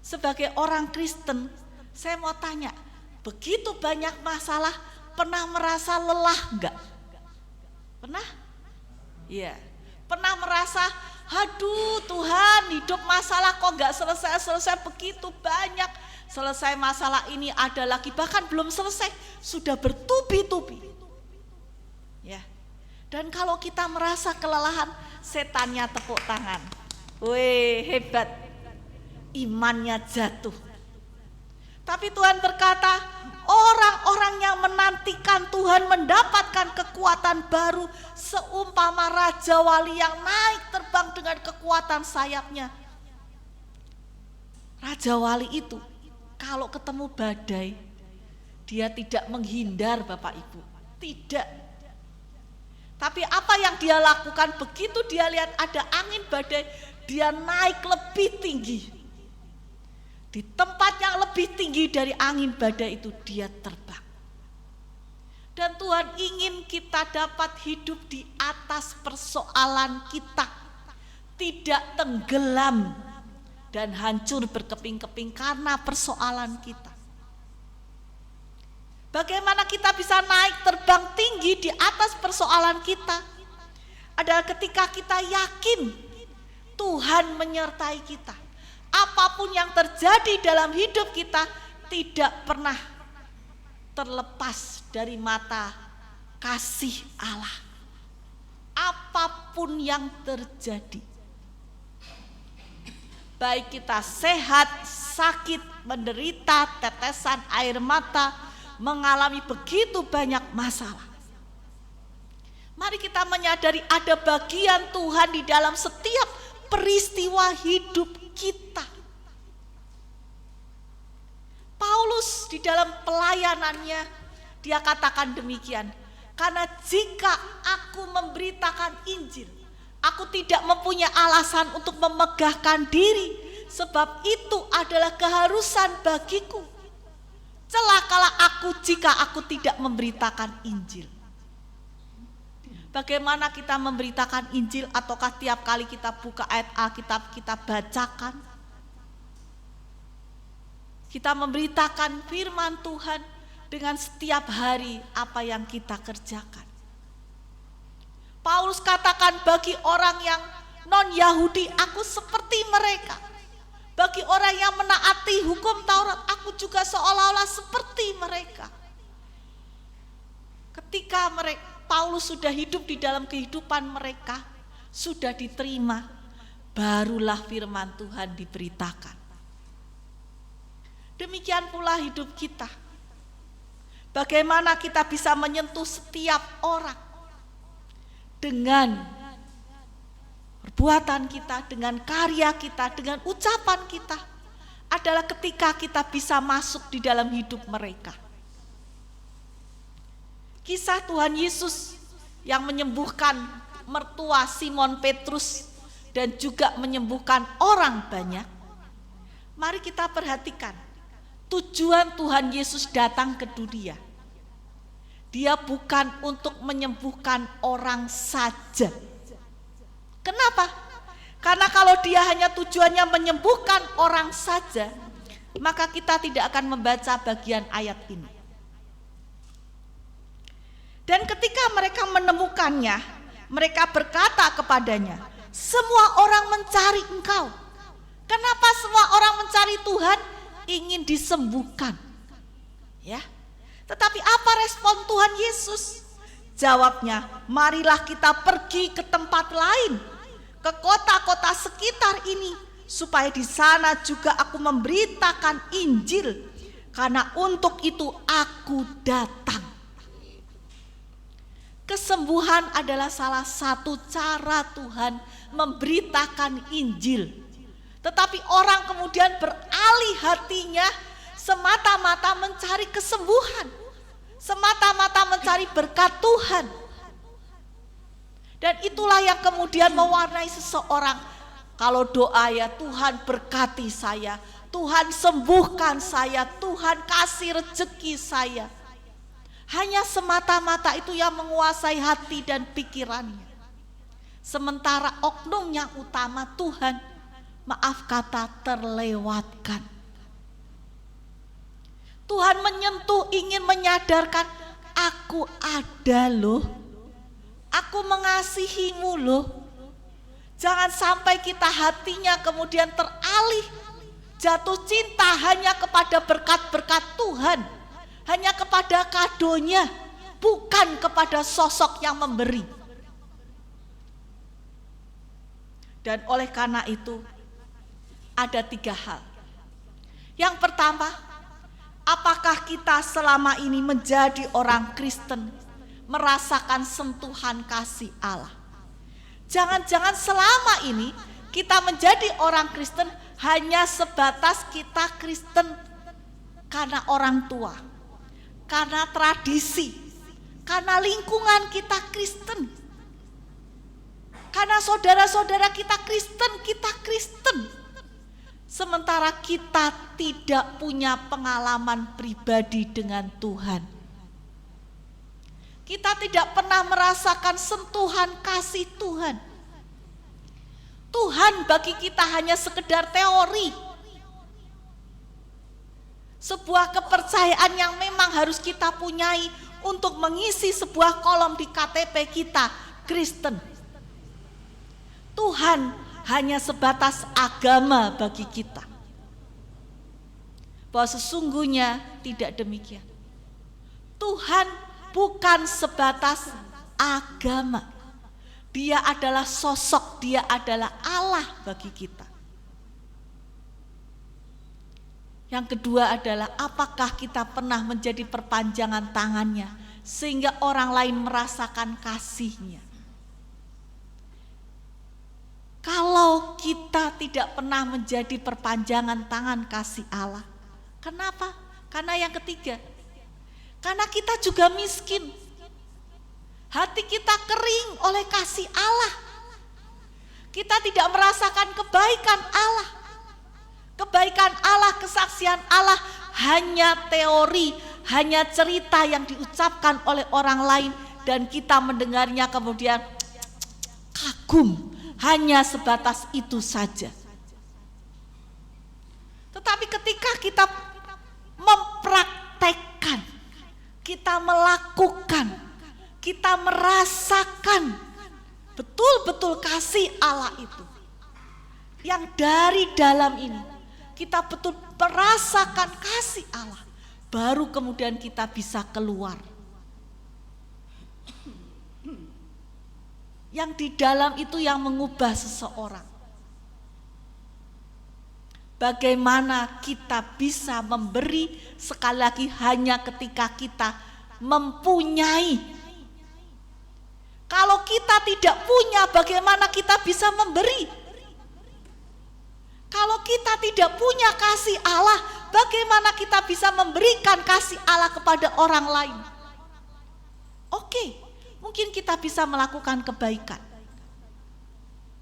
sebagai orang Kristen, saya mau tanya, begitu banyak masalah, pernah merasa lelah enggak? Pernah? Iya. Pernah merasa, aduh Tuhan, hidup masalah kok enggak selesai-selesai, begitu banyak. Selesai masalah ini ada lagi, bahkan belum selesai, sudah bertubi-tubi. Ya. Dan kalau kita merasa kelelahan, setannya tepuk tangan. Weh, hebat. Imannya jatuh. Tapi Tuhan berkata, orang-orang yang menantikan Tuhan mendapatkan kekuatan baru seumpama raja wali yang naik terbang dengan kekuatan sayapnya. Raja wali itu kalau ketemu badai, dia tidak menghindar Bapak Ibu. Tidak. Tapi apa yang dia lakukan begitu dia lihat ada angin badai, dia naik lebih tinggi. Di tempat yang lebih tinggi dari angin badai itu dia terbang. Dan Tuhan ingin kita dapat hidup di atas persoalan kita. Tidak tenggelam dan hancur berkeping-keping karena persoalan kita. Bagaimana kita bisa naik terbang tinggi di atas persoalan kita? Adalah ketika kita yakin Tuhan menyertai kita. Apapun yang terjadi dalam hidup kita tidak pernah terlepas dari mata kasih Allah. Apapun yang terjadi, baik kita sehat, sakit, menderita, tetesan air mata, mengalami begitu banyak masalah. Mari kita menyadari ada bagian Tuhan di dalam setiap peristiwa hidup kita. Paulus di dalam pelayanannya dia katakan demikian, karena jika aku memberitakan Injil, aku tidak mempunyai alasan untuk memegahkan diri, sebab itu adalah keharusan bagiku. Celakalah aku jika aku tidak memberitakan Injil. Bagaimana kita memberitakan Injil? Ataukah tiap kali kita buka ayat Alkitab kita bacakan? Kita memberitakan firman Tuhan dengan setiap hari apa yang kita kerjakan. Paulus katakan bagi orang yang non-Yahudi aku seperti mereka. Bagi orang yang menaati hukum Taurat aku juga seolah-olah seperti mereka. Ketika Paulus sudah hidup di dalam kehidupan mereka, sudah diterima, barulah firman Tuhan diberitakan. Demikian pula hidup kita. Bagaimana kita bisa menyentuh setiap orang dengan perbuatan kita, dengan karya kita, dengan ucapan kita. adalah ketika kita bisa masuk di dalam hidup mereka. Kisah Tuhan Yesus yang menyembuhkan mertua Simon Petrus dan juga menyembuhkan orang banyak. Mari kita perhatikan tujuan Tuhan Yesus datang ke dunia. Dia bukan untuk menyembuhkan orang saja. Kenapa? Karena kalau dia hanya tujuannya menyembuhkan orang saja, maka kita tidak akan membaca bagian ayat ini. Dan ketika mereka menemukannya, mereka berkata kepadanya, semua orang mencari Engkau. Kenapa semua orang mencari Tuhan? Ingin disembuhkan. Ya. Tetapi apa respon Tuhan Yesus? Jawabnya, marilah kita pergi ke tempat lain, ke kota-kota sekitar ini, supaya di sana juga aku memberitakan Injil, karena untuk itu aku datang. Kesembuhan adalah salah satu cara Tuhan memberitakan Injil. Tetapi orang kemudian beralih hatinya semata-mata mencari kesembuhan, semata-mata mencari berkat Tuhan. Dan itulah yang kemudian mewarnai seseorang. Kalau doa ya, Tuhan berkati saya, Tuhan sembuhkan saya, Tuhan kasih rezeki saya. Hanya semata-mata itu yang menguasai hati dan pikirannya. Sementara oknum yang utama Tuhan, maaf kata, terlewatkan. Tuhan menyentuh, ingin menyadarkan, aku ada loh, aku mengasihimu loh. Jangan sampai kita hatinya kemudian teralih, jatuh cinta hanya kepada berkat-berkat Tuhan, hanya kepada kadonya, bukan kepada sosok yang memberi. Dan oleh karena itu ada 3 hal. Yang pertama, apakah kita selama ini menjadi orang Kristen, merasakan sentuhan kasih Allah? Jangan-jangan selama ini kita menjadi orang Kristen hanya sebatas kita Kristen karena orang tua, karena tradisi, karena lingkungan kita Kristen, karena saudara-saudara kita Kristen. Sementara kita tidak punya pengalaman pribadi dengan Tuhan. Kita tidak pernah merasakan sentuhan kasih Tuhan. Tuhan bagi kita hanya sekedar teori. Sebuah kepercayaan yang memang harus kita punyai untuk mengisi sebuah kolom di KTP kita, Kristen. Tuhan hanya sebatas agama bagi kita. Bahwa sesungguhnya tidak demikian. Tuhan bukan sebatas agama. Dia adalah sosok, dia adalah Allah bagi kita. Yang kedua adalah apakah kita pernah menjadi perpanjangan tangannya sehingga orang lain merasakan kasihnya. Kalau kita tidak pernah menjadi perpanjangan tangan kasih Allah, kenapa? Karena yang ketiga, karena kita juga miskin. Hati kita kering oleh kasih Allah. Kita tidak merasakan kebaikan Allah. Kebaikan Allah, kesaksian Allah hanya teori, hanya cerita yang diucapkan oleh orang lain dan kita mendengarnya kemudian kagum, hanya sebatas itu saja. Tetapi ketika kita mempraktekkan, kita melakukan, kita merasakan betul-betul kasih Allah itu, yang dari dalam ini kita betul merasakan kasih Allah, baru kemudian kita bisa keluar. Yang di dalam itu yang mengubah seseorang. Bagaimana kita bisa memberi, sekali lagi hanya ketika kita mempunyai. Kalau kita tidak punya, bagaimana kita bisa memberi? Kalau kita tidak punya kasih Allah, bagaimana kita bisa memberikan kasih Allah kepada orang lain? Oke, mungkin kita bisa melakukan kebaikan.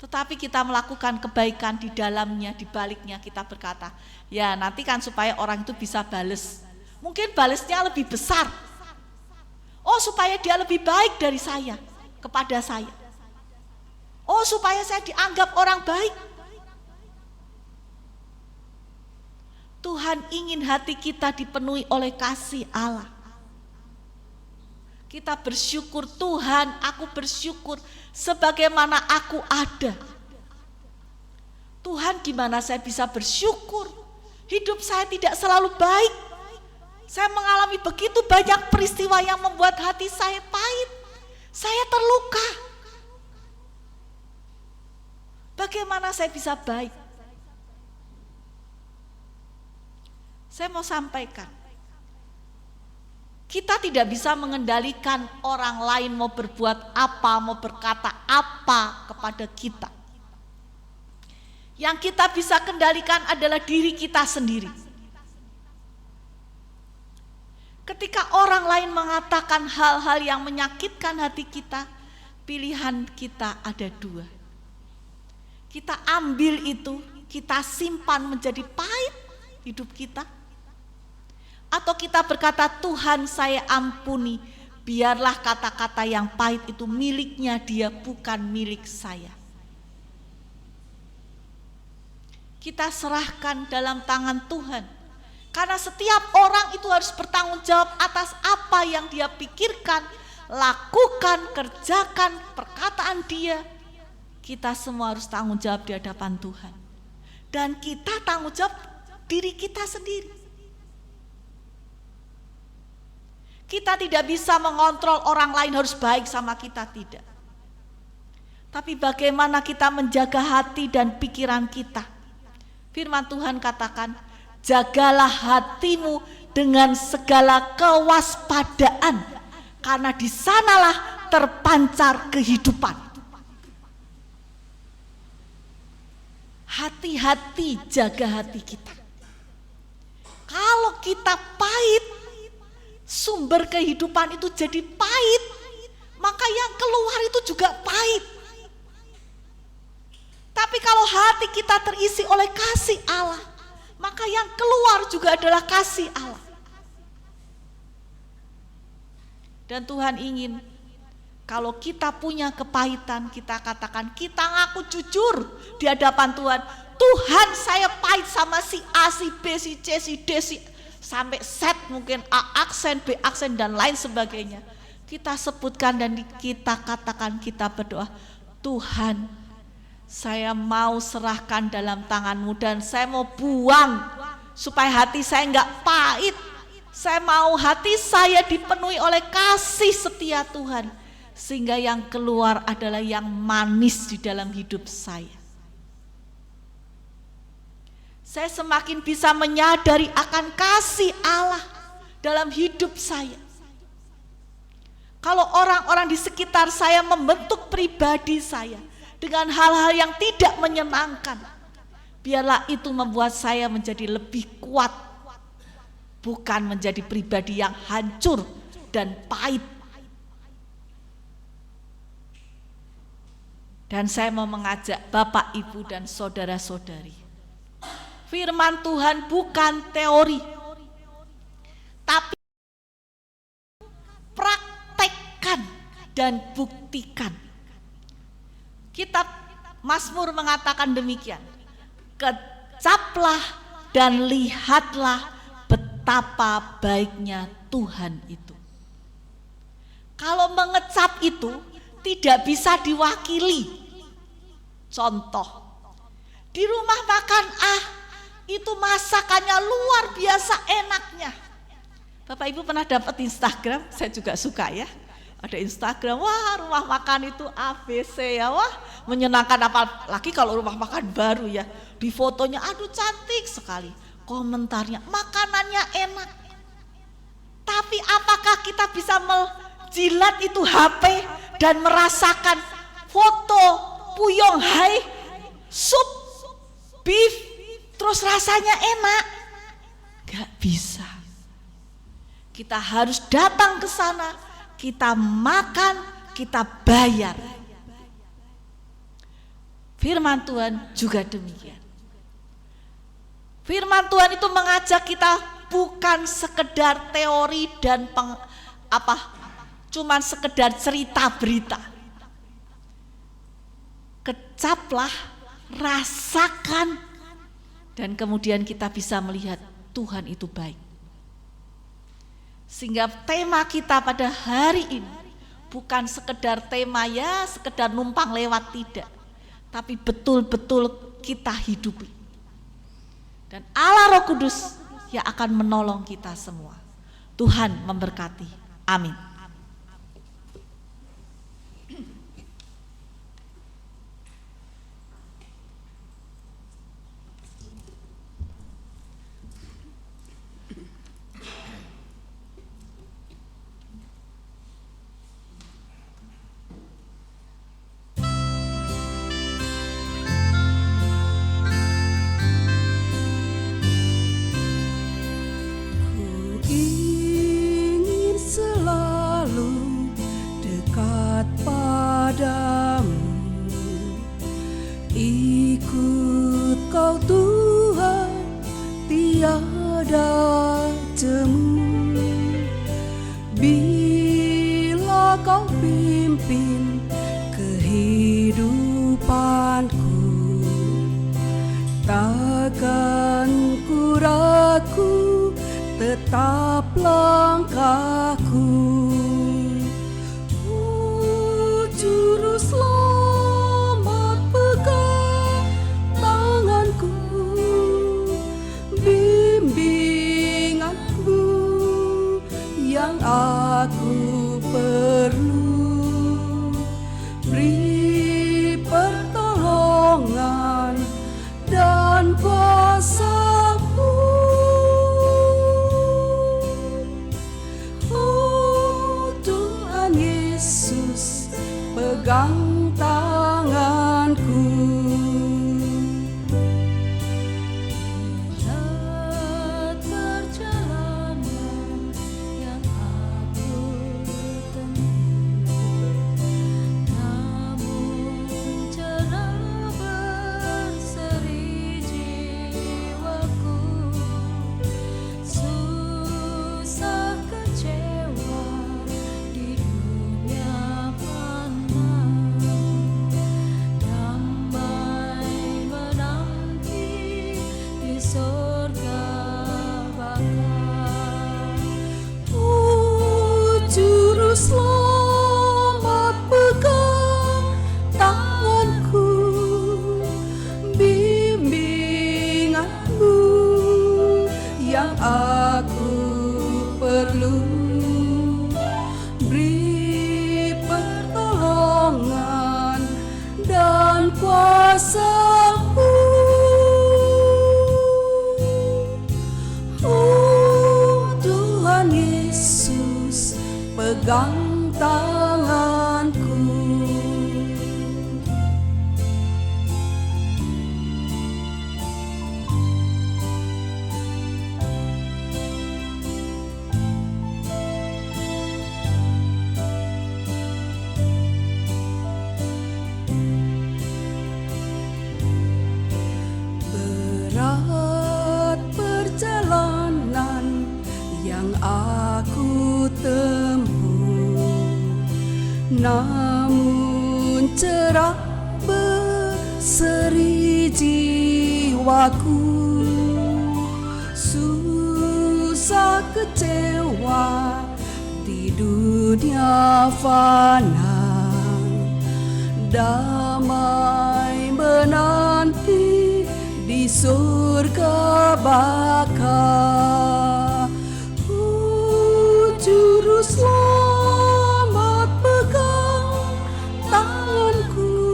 Tetapi kita melakukan kebaikan di dalamnya, di baliknya kita berkata, ya nanti kan supaya orang itu bisa bales. Mungkin balesnya lebih besar. Oh, supaya dia lebih baik dari saya, kepada saya. Oh, supaya saya dianggap orang baik. Tuhan ingin hati kita dipenuhi oleh kasih Allah. Kita bersyukur, Tuhan, aku bersyukur sebagaimana aku ada. Tuhan, gimana saya bisa bersyukur? Hidup saya tidak selalu baik. Saya mengalami begitu banyak peristiwa yang membuat hati saya pahit. Saya terluka. Bagaimana saya bisa baik? Saya mau sampaikan, kita tidak bisa mengendalikan orang lain mau berbuat apa, mau berkata apa kepada kita. Yang kita bisa kendalikan adalah diri kita sendiri. Ketika orang lain mengatakan hal-hal yang menyakitkan hati kita, pilihan kita ada dua. Kita ambil itu, kita simpan menjadi pahit hidup kita. Atau kita berkata, Tuhan saya ampuni, biarlah kata-kata yang pahit itu miliknya dia, bukan milik saya. Kita serahkan dalam tangan Tuhan. Karena setiap orang itu harus bertanggung jawab atas apa yang dia pikirkan, lakukan, kerjakan, perkataan dia. Kita semua harus tanggung jawab di hadapan Tuhan. Dan kita tanggung jawab diri kita sendiri. Kita tidak bisa mengontrol orang lain harus baik sama kita, tidak. Tapi bagaimana kita menjaga hati dan pikiran kita? Firman Tuhan katakan, jagalah hatimu dengan segala kewaspadaan, karena di sanalah terpancar kehidupan. Hati-hati, jaga hati kita. Kalau kita pahit, sumber kehidupan itu jadi pahit, maka yang keluar itu juga pahit. Tapi kalau hati kita terisi oleh kasih Allah, maka yang keluar juga adalah kasih Allah. Dan Tuhan ingin kalau kita punya kepahitan, kita katakan, kita ngaku jujur di hadapan Tuhan. Tuhan, saya pahit sama si A, si B, si C, si D, sampai Z, mungkin A aksen, B aksen, dan lain sebagainya. Kita sebutkan dan kita katakan, kita berdoa, Tuhan, saya mau serahkan dalam tangan-Mu dan saya mau buang supaya hati saya enggak pahit. Saya mau hati saya dipenuhi oleh kasih setia Tuhan, sehingga yang keluar adalah yang manis di dalam hidup saya. Saya semakin bisa menyadari akan kasih Allah dalam hidup saya. Kalau orang-orang di sekitar saya membentuk pribadi saya dengan hal-hal yang tidak menyenangkan, biarlah itu membuat saya menjadi lebih kuat, bukan menjadi pribadi yang hancur dan pahit. Dan saya mau mengajak Bapak, Ibu, dan saudara-saudari, firman Tuhan bukan teori, tapi praktekkan dan buktikan. Kitab Mazmur mengatakan demikian, kecaplah dan lihatlah betapa baiknya Tuhan itu. Kalau mengecap itu tidak bisa diwakili. Contoh, di rumah makan itu masakannya luar biasa enaknya. Bapak Ibu pernah dapat Instagram? Saya juga suka ya. Ada Instagram, wah rumah makan itu ABC ya, wah menyenangkan, apalagi kalau rumah makan baru ya. Di fotonya aduh cantik sekali, komentarnya makanannya enak. Tapi apakah kita bisa menjilat itu HP dan merasakan foto Puyong Hai, sup beef terus rasanya enak. Gak bisa. Kita harus datang ke sana, kita makan, kita bayar. Firman Tuhan juga demikian. Firman Tuhan itu mengajak kita bukan sekedar teori dan cuman sekedar cerita berita. Kecaplah, rasakan, dan kemudian kita bisa melihat Tuhan itu baik. Sehingga tema kita pada hari ini bukan sekedar tema ya sekedar numpang lewat, tidak, tapi betul-betul kita hidupi. Dan Allah Roh Kudus yang akan menolong kita semua. Tuhan memberkati. Amin. Ikut kau Tuhan, tiada jemu. Bila kau pimpin kehidupanku, takkan ku ragu, tetap langkahku. Juru selamat pegang tanganku, bimbinganku yang aku perlu. Beri pertolongan dan kuasa-Mu. Oh Tuhan Yesus, pegang tanganku. Berat perjalanan yang aku tempuh, namun cerah berseri jiwaku. Susah kecewa di dunia fana, damai menanti di surga baka. Oh Juru selamat pegang tanganku, bimbinganmu yang aku perlu. Beri pertolongan dan kuasa-Mu. Oh Tuhan Yesus, pegang tanganku. Berat perjalanan yang aku tempuh, namun cerah berseri jiwaku. Susah kecewa di dunia fana, damai menanti di surga baka. Juru selamat pegang tanganku,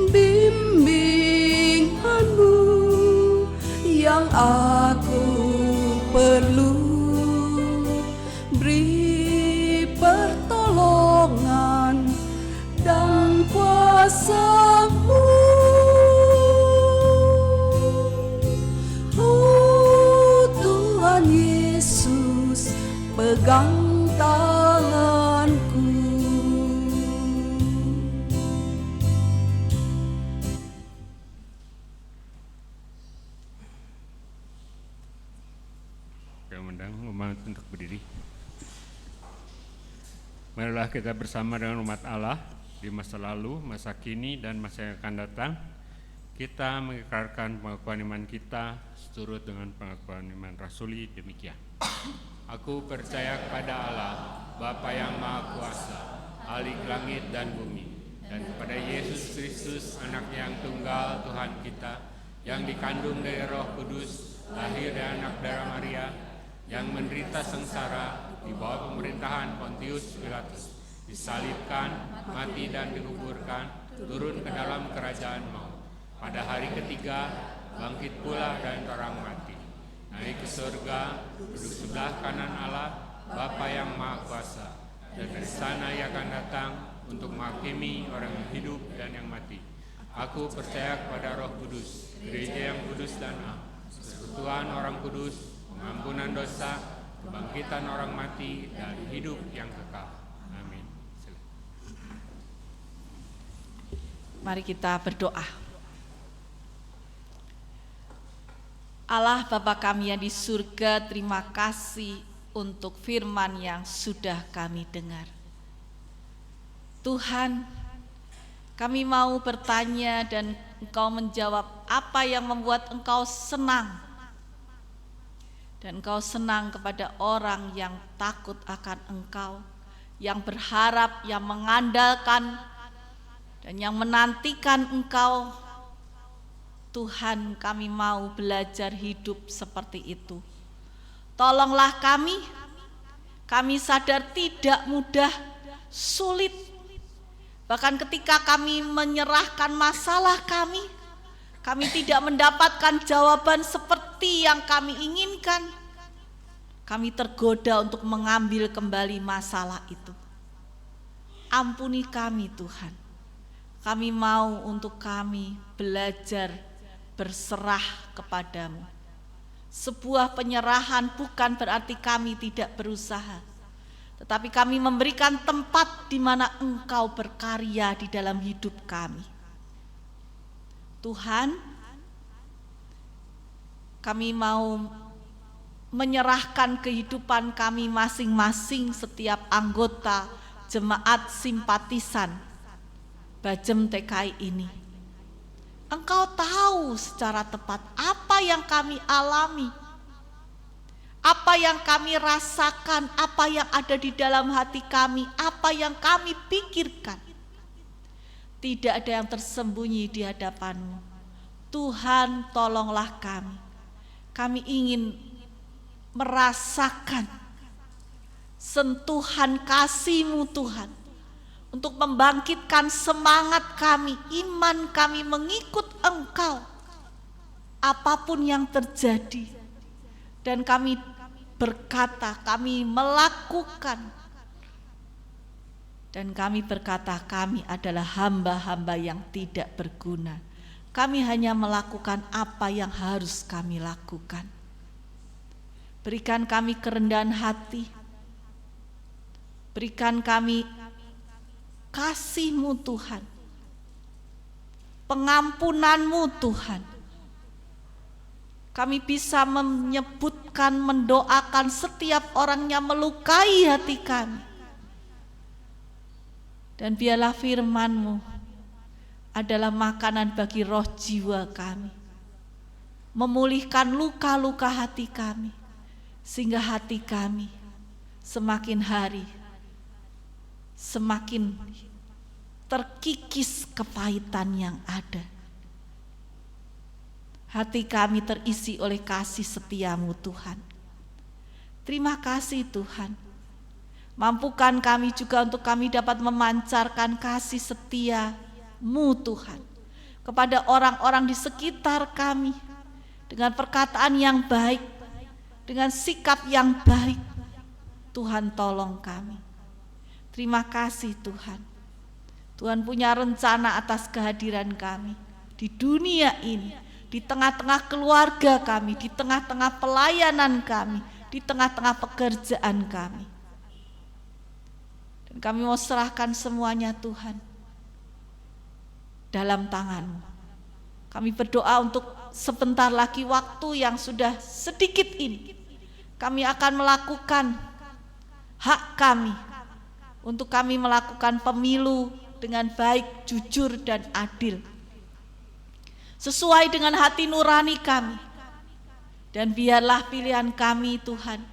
bimbinganmu yang aku perlu. Beri pertolongan dan kuasa-Mu. pegang tanganku. Saya undang umat untuk berdiri. Marilah kita bersama dengan umat Allah di masa lalu, masa kini, dan masa yang akan datang. Kita mengikrarkan pengakuan iman kita seturut dengan pengakuan iman rasuli demikian. Aku percaya kepada Allah, Bapa yang Maha Kuasa, Khalik langit dan bumi, dan kepada Yesus Kristus, Anaknya yang tunggal Tuhan kita, yang dikandung dari Roh Kudus, lahir dari anak darah Maria, yang menderita sengsara di bawah pemerintahan Pontius Pilatus, disalibkan, mati dan dikuburkan, turun ke dalam kerajaan maut. Pada hari ketiga, bangkit pula dari orang mati, naik ke surga, duduk sebelah kanan Allah, Bapa yang Maha Kuasa, dan dari sana Ia akan datang untuk menghakimi orang yang hidup dan yang mati. Aku percaya kepada Roh Kudus, gereja yang kudus dan am, persekutuan orang kudus, pengampunan dosa, kebangkitan orang mati, dan hidup yang kekal. Amin. Mari kita berdoa. Allah Bapa kami yang di surga, terima kasih untuk firman yang sudah kami dengar. Tuhan, kami mau bertanya dan Engkau menjawab apa yang membuat Engkau senang. Dan Engkau senang kepada orang yang takut akan Engkau, yang berharap, yang mengandalkan, dan yang menantikan Engkau. Tuhan, kami mau belajar hidup seperti itu. Tolonglah kami sadar tidak mudah, sulit. Bahkan ketika kami menyerahkan masalah kami tidak mendapatkan jawaban seperti yang kami inginkan. Kami tergoda untuk mengambil kembali masalah itu. Ampuni kami Tuhan. Kami mau untuk kami belajar berserah kepadamu. Sebuah penyerahan bukan berarti kami tidak berusaha, tetapi kami memberikan tempat di mana Engkau berkarya di dalam hidup kami. Tuhan, kami mau menyerahkan kehidupan kami masing-masing, setiap anggota jemaat simpatisan Bajem TKI ini. Engkau tahu secara tepat apa yang kami alami, apa yang kami rasakan, apa yang ada di dalam hati kami, apa yang kami pikirkan. Tidak ada yang tersembunyi di hadapan-Mu. Tuhan, tolonglah kami. Kami ingin merasakan sentuhan kasih-Mu Tuhan, untuk membangkitkan semangat kami, iman kami mengikut Engkau apapun yang terjadi. Dan kami berkata, kami melakukan, dan kami berkata kami adalah hamba-hamba yang tidak berguna. Kami hanya melakukan apa yang harus kami lakukan. Berikan kami kerendahan hati, berikan kami kasih-Mu Tuhan, pengampunan-Mu Tuhan. Kami bisa menyebutkan, mendoakan setiap orang yang melukai hati kami. Dan biarlah firman-Mu adalah makanan bagi roh jiwa kami, memulihkan luka-luka hati kami, sehingga hati kami semakin hari semakin terkikis kepahitan yang ada. Hati kami terisi oleh kasih setia-Mu Tuhan. Terima kasih Tuhan. Mampukan kami juga untuk kami dapat memancarkan kasih setia-Mu Tuhan kepada orang-orang di sekitar kami, dengan perkataan yang baik, dengan sikap yang baik. Tuhan, tolong kami. Terima kasih Tuhan. Tuhan punya rencana atas kehadiran kami di dunia ini, di tengah-tengah keluarga kami, di tengah-tengah pelayanan kami, di tengah-tengah pekerjaan kami. Dan kami mau serahkan semuanya Tuhan dalam tangan-Mu. Kami berdoa untuk sebentar lagi waktu yang sudah sedikit ini, kami akan melakukan hak kami untuk kami melakukan pemilu dengan baik, jujur, dan adil, sesuai dengan hati nurani kami. Dan biarlah pilihan kami Tuhan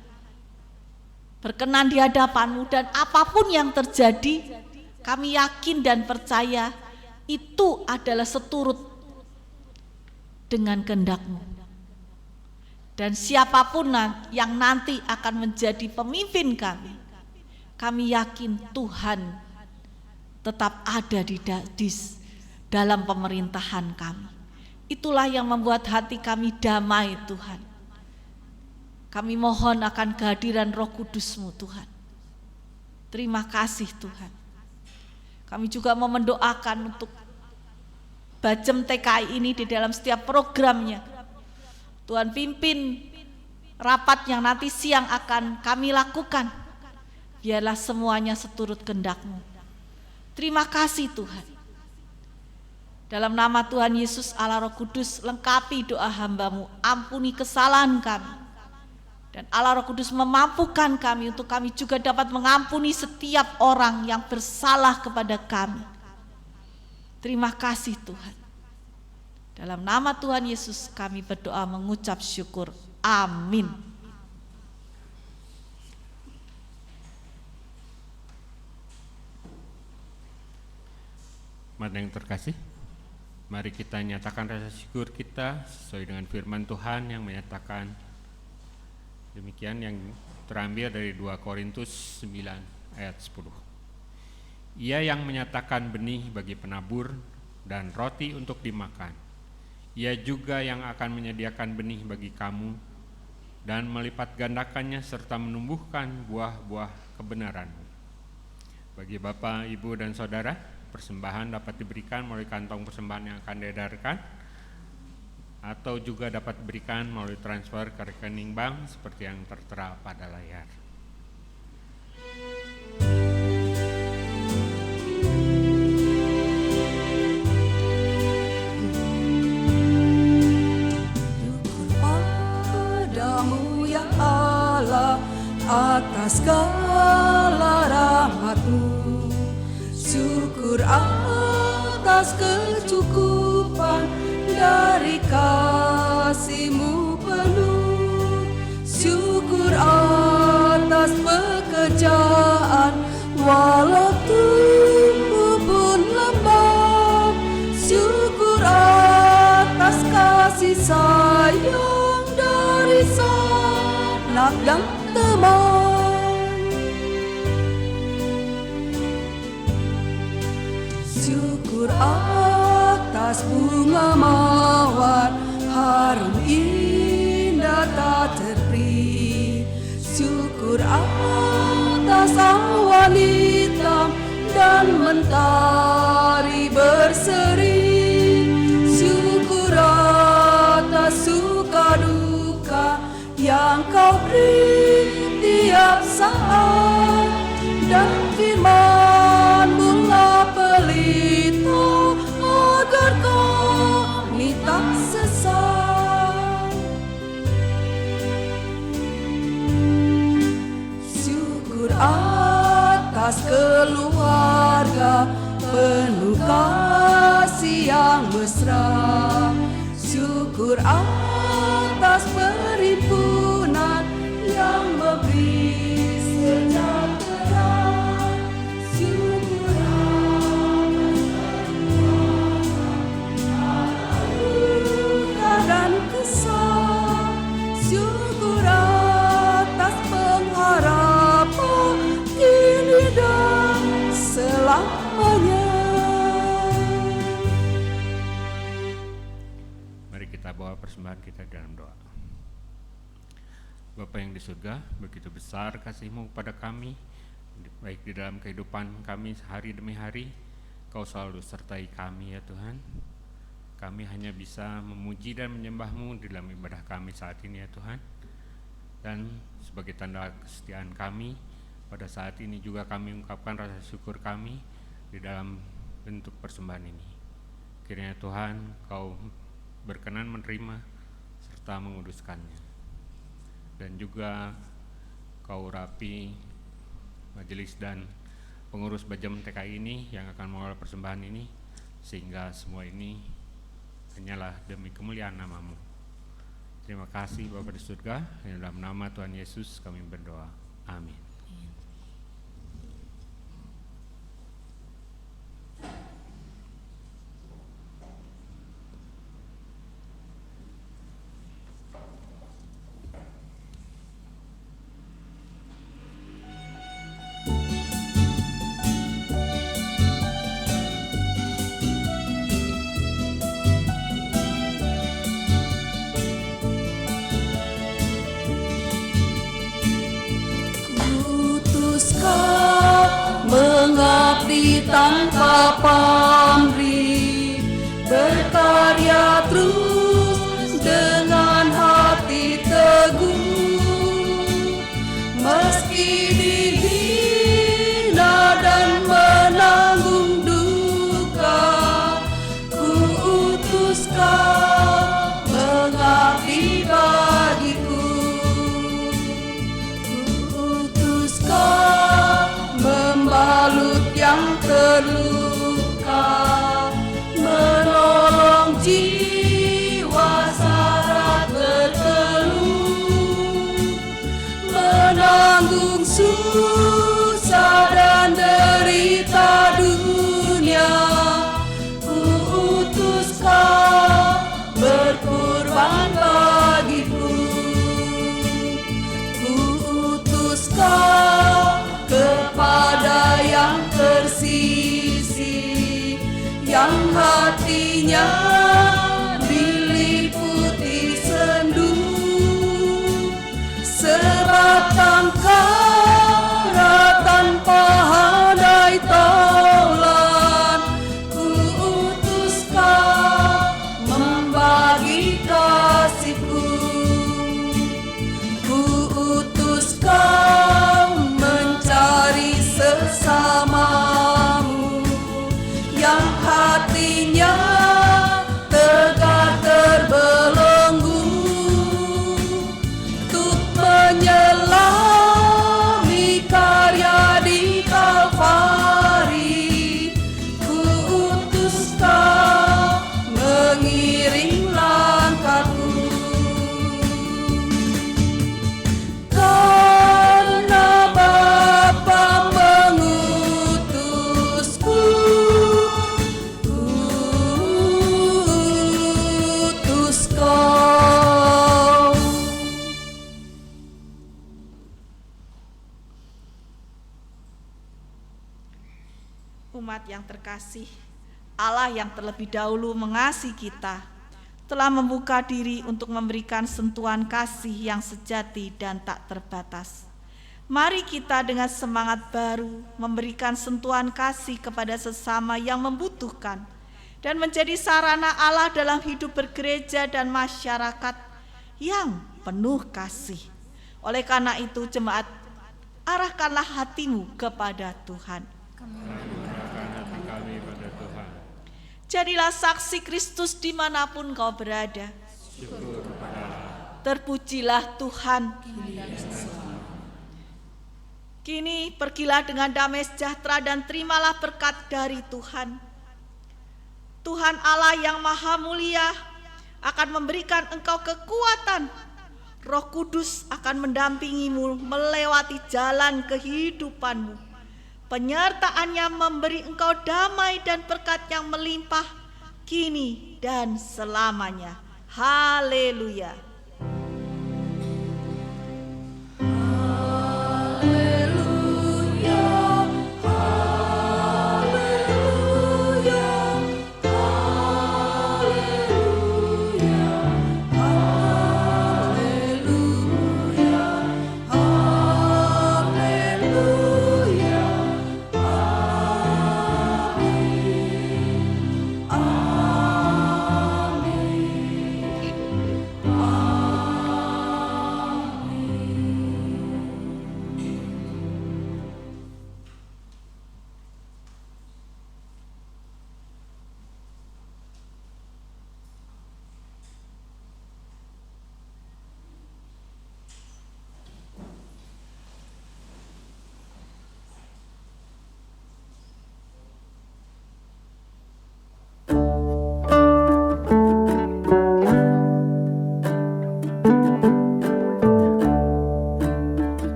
berkenan di hadapan-Mu, dan apapun yang terjadi, kami yakin dan percaya itu adalah seturut dengan kehendak-Mu. Dan siapapun yang nanti akan menjadi pemimpin kami yakin Tuhan tetap ada di dalam pemerintahan kami. Itulah yang membuat hati kami damai Tuhan. Kami mohon akan kehadiran Roh Kudus-Mu Tuhan. Terima kasih Tuhan. Kami juga mau mendoakan untuk Bajem TKI ini di dalam setiap programnya. Tuhan pimpin rapat yang nanti siang akan kami lakukan. Biarlah semuanya seturut kehendak-Mu. Terima kasih Tuhan. Dalam nama Tuhan Yesus Allah Roh Kudus, lengkapi doa hamba-Mu, ampuni kesalahan kami. Dan Allah Roh Kudus memampukan kami untuk kami juga dapat mengampuni setiap orang yang bersalah kepada kami. Terima kasih Tuhan. Dalam nama Tuhan Yesus kami berdoa mengucap syukur. Amin. Mari yang terkasih, mari kita nyatakan rasa syukur kita sesuai dengan firman Tuhan yang menyatakan demikian, yang terambil dari 2 Korintus 9 ayat 10. Ia yang menyatakan benih bagi penabur dan roti untuk dimakan. Ia juga yang akan menyediakan benih bagi kamu dan melipat gandakannya serta menumbuhkan buah-buah kebenaranmu. Bagi Bapak, Ibu, dan Saudara, persembahan dapat diberikan melalui kantong persembahan yang akan diedarkan, atau juga dapat diberikan melalui transfer ke rekening bank seperti yang tertera pada layar. Padamu ya Allah atas segala rahmat-Mu, syukur atas kecukupan dari kasih-Mu penuh, syukur atas pekerjaan walau tubuh pun lemah, syukur atas kasih sayang dari sanak dan teman, syukur atas bunga mawar harum indah tak terperi, syukur atas awan hitam dan mentari berseri, syukur atas suka duka yang Kau beri tiap saat, dan firman-Mu lah pelita agar kami tak sesat. Syukur atas keluarga penuh kasih yang mesra, syukur atas perhimpunan yang memberi sejahtera, syukur dan kesal, syukur atas pengharapan kini dan selamanya. Mari kita bawa persembahan kita dalam doa. Bapa yang di surga, begitu besar kasih-Mu kepada kami, baik di dalam kehidupan kami hari demi hari. Kau selalu sertai kami ya Tuhan. Kami hanya bisa memuji dan menyembah-Mu di dalam ibadah kami saat ini ya Tuhan. Dan sebagai tanda kesetiaan kami, pada saat ini juga kami ungkapkan rasa syukur kami di dalam bentuk persembahan ini. Kiranya Tuhan Kau berkenan menerima serta menguduskannya. Dan juga Kau urapi majelis dan pengurus Bajam TKI ini yang akan mengelola persembahan ini, sehingga semua ini hanyalah demi kemuliaan nama-Mu. Terima kasih Bapa di surga, dalam nama Tuhan Yesus kami berdoa. Amin. Mengabdi tanpa pamrih, berkarya terus dengan hati teguh, meski dihina dan menanggung duka, ku utus Kau mengabdi bagiku, ku utus Kau membalut yang terluka, menolong jiwa syarat berkeluh, menanggung susah dan derita dunia. Ku utus Kau berkorban bagiku, ku utus Kau kepada yang tersisih, yang hatinya diliputi sendu, sebatang kara tanpa handai taulan. Ku utus Kau membagi kasih-Ku, ku utus Kau mencari sesamamu yang hatinya tegar terbelenggu, untuk menyelami karya di Kalvari. Ku utus Kau mengiring langkahku, karena Bapa mengutusku, ku utus Kau. Umat yang terkasih, Allah yang terlebih dahulu mengasihi kita, telah membuka diri untuk memberikan sentuhan kasih yang sejati dan tak terbatas. Mari kita dengan semangat baru memberikan sentuhan kasih kepada sesama yang membutuhkan dan menjadi sarana Allah dalam hidup bergereja dan masyarakat yang penuh kasih. Oleh karena itu, jemaat, arahkanlah hatimu kepada Tuhan. Jadilah saksi Kristus dimanapun kau berada. Terpujilah Tuhan. Kini pergilah dengan damai sejahtera dan terimalah berkat dari Tuhan. Tuhan Allah yang Maha Mulia akan memberikan engkau kekuatan. Roh Kudus akan mendampingimu melewati jalan kehidupanmu. Penyertaannya memberi engkau damai dan berkat yang melimpah kini dan selamanya. Haleluya.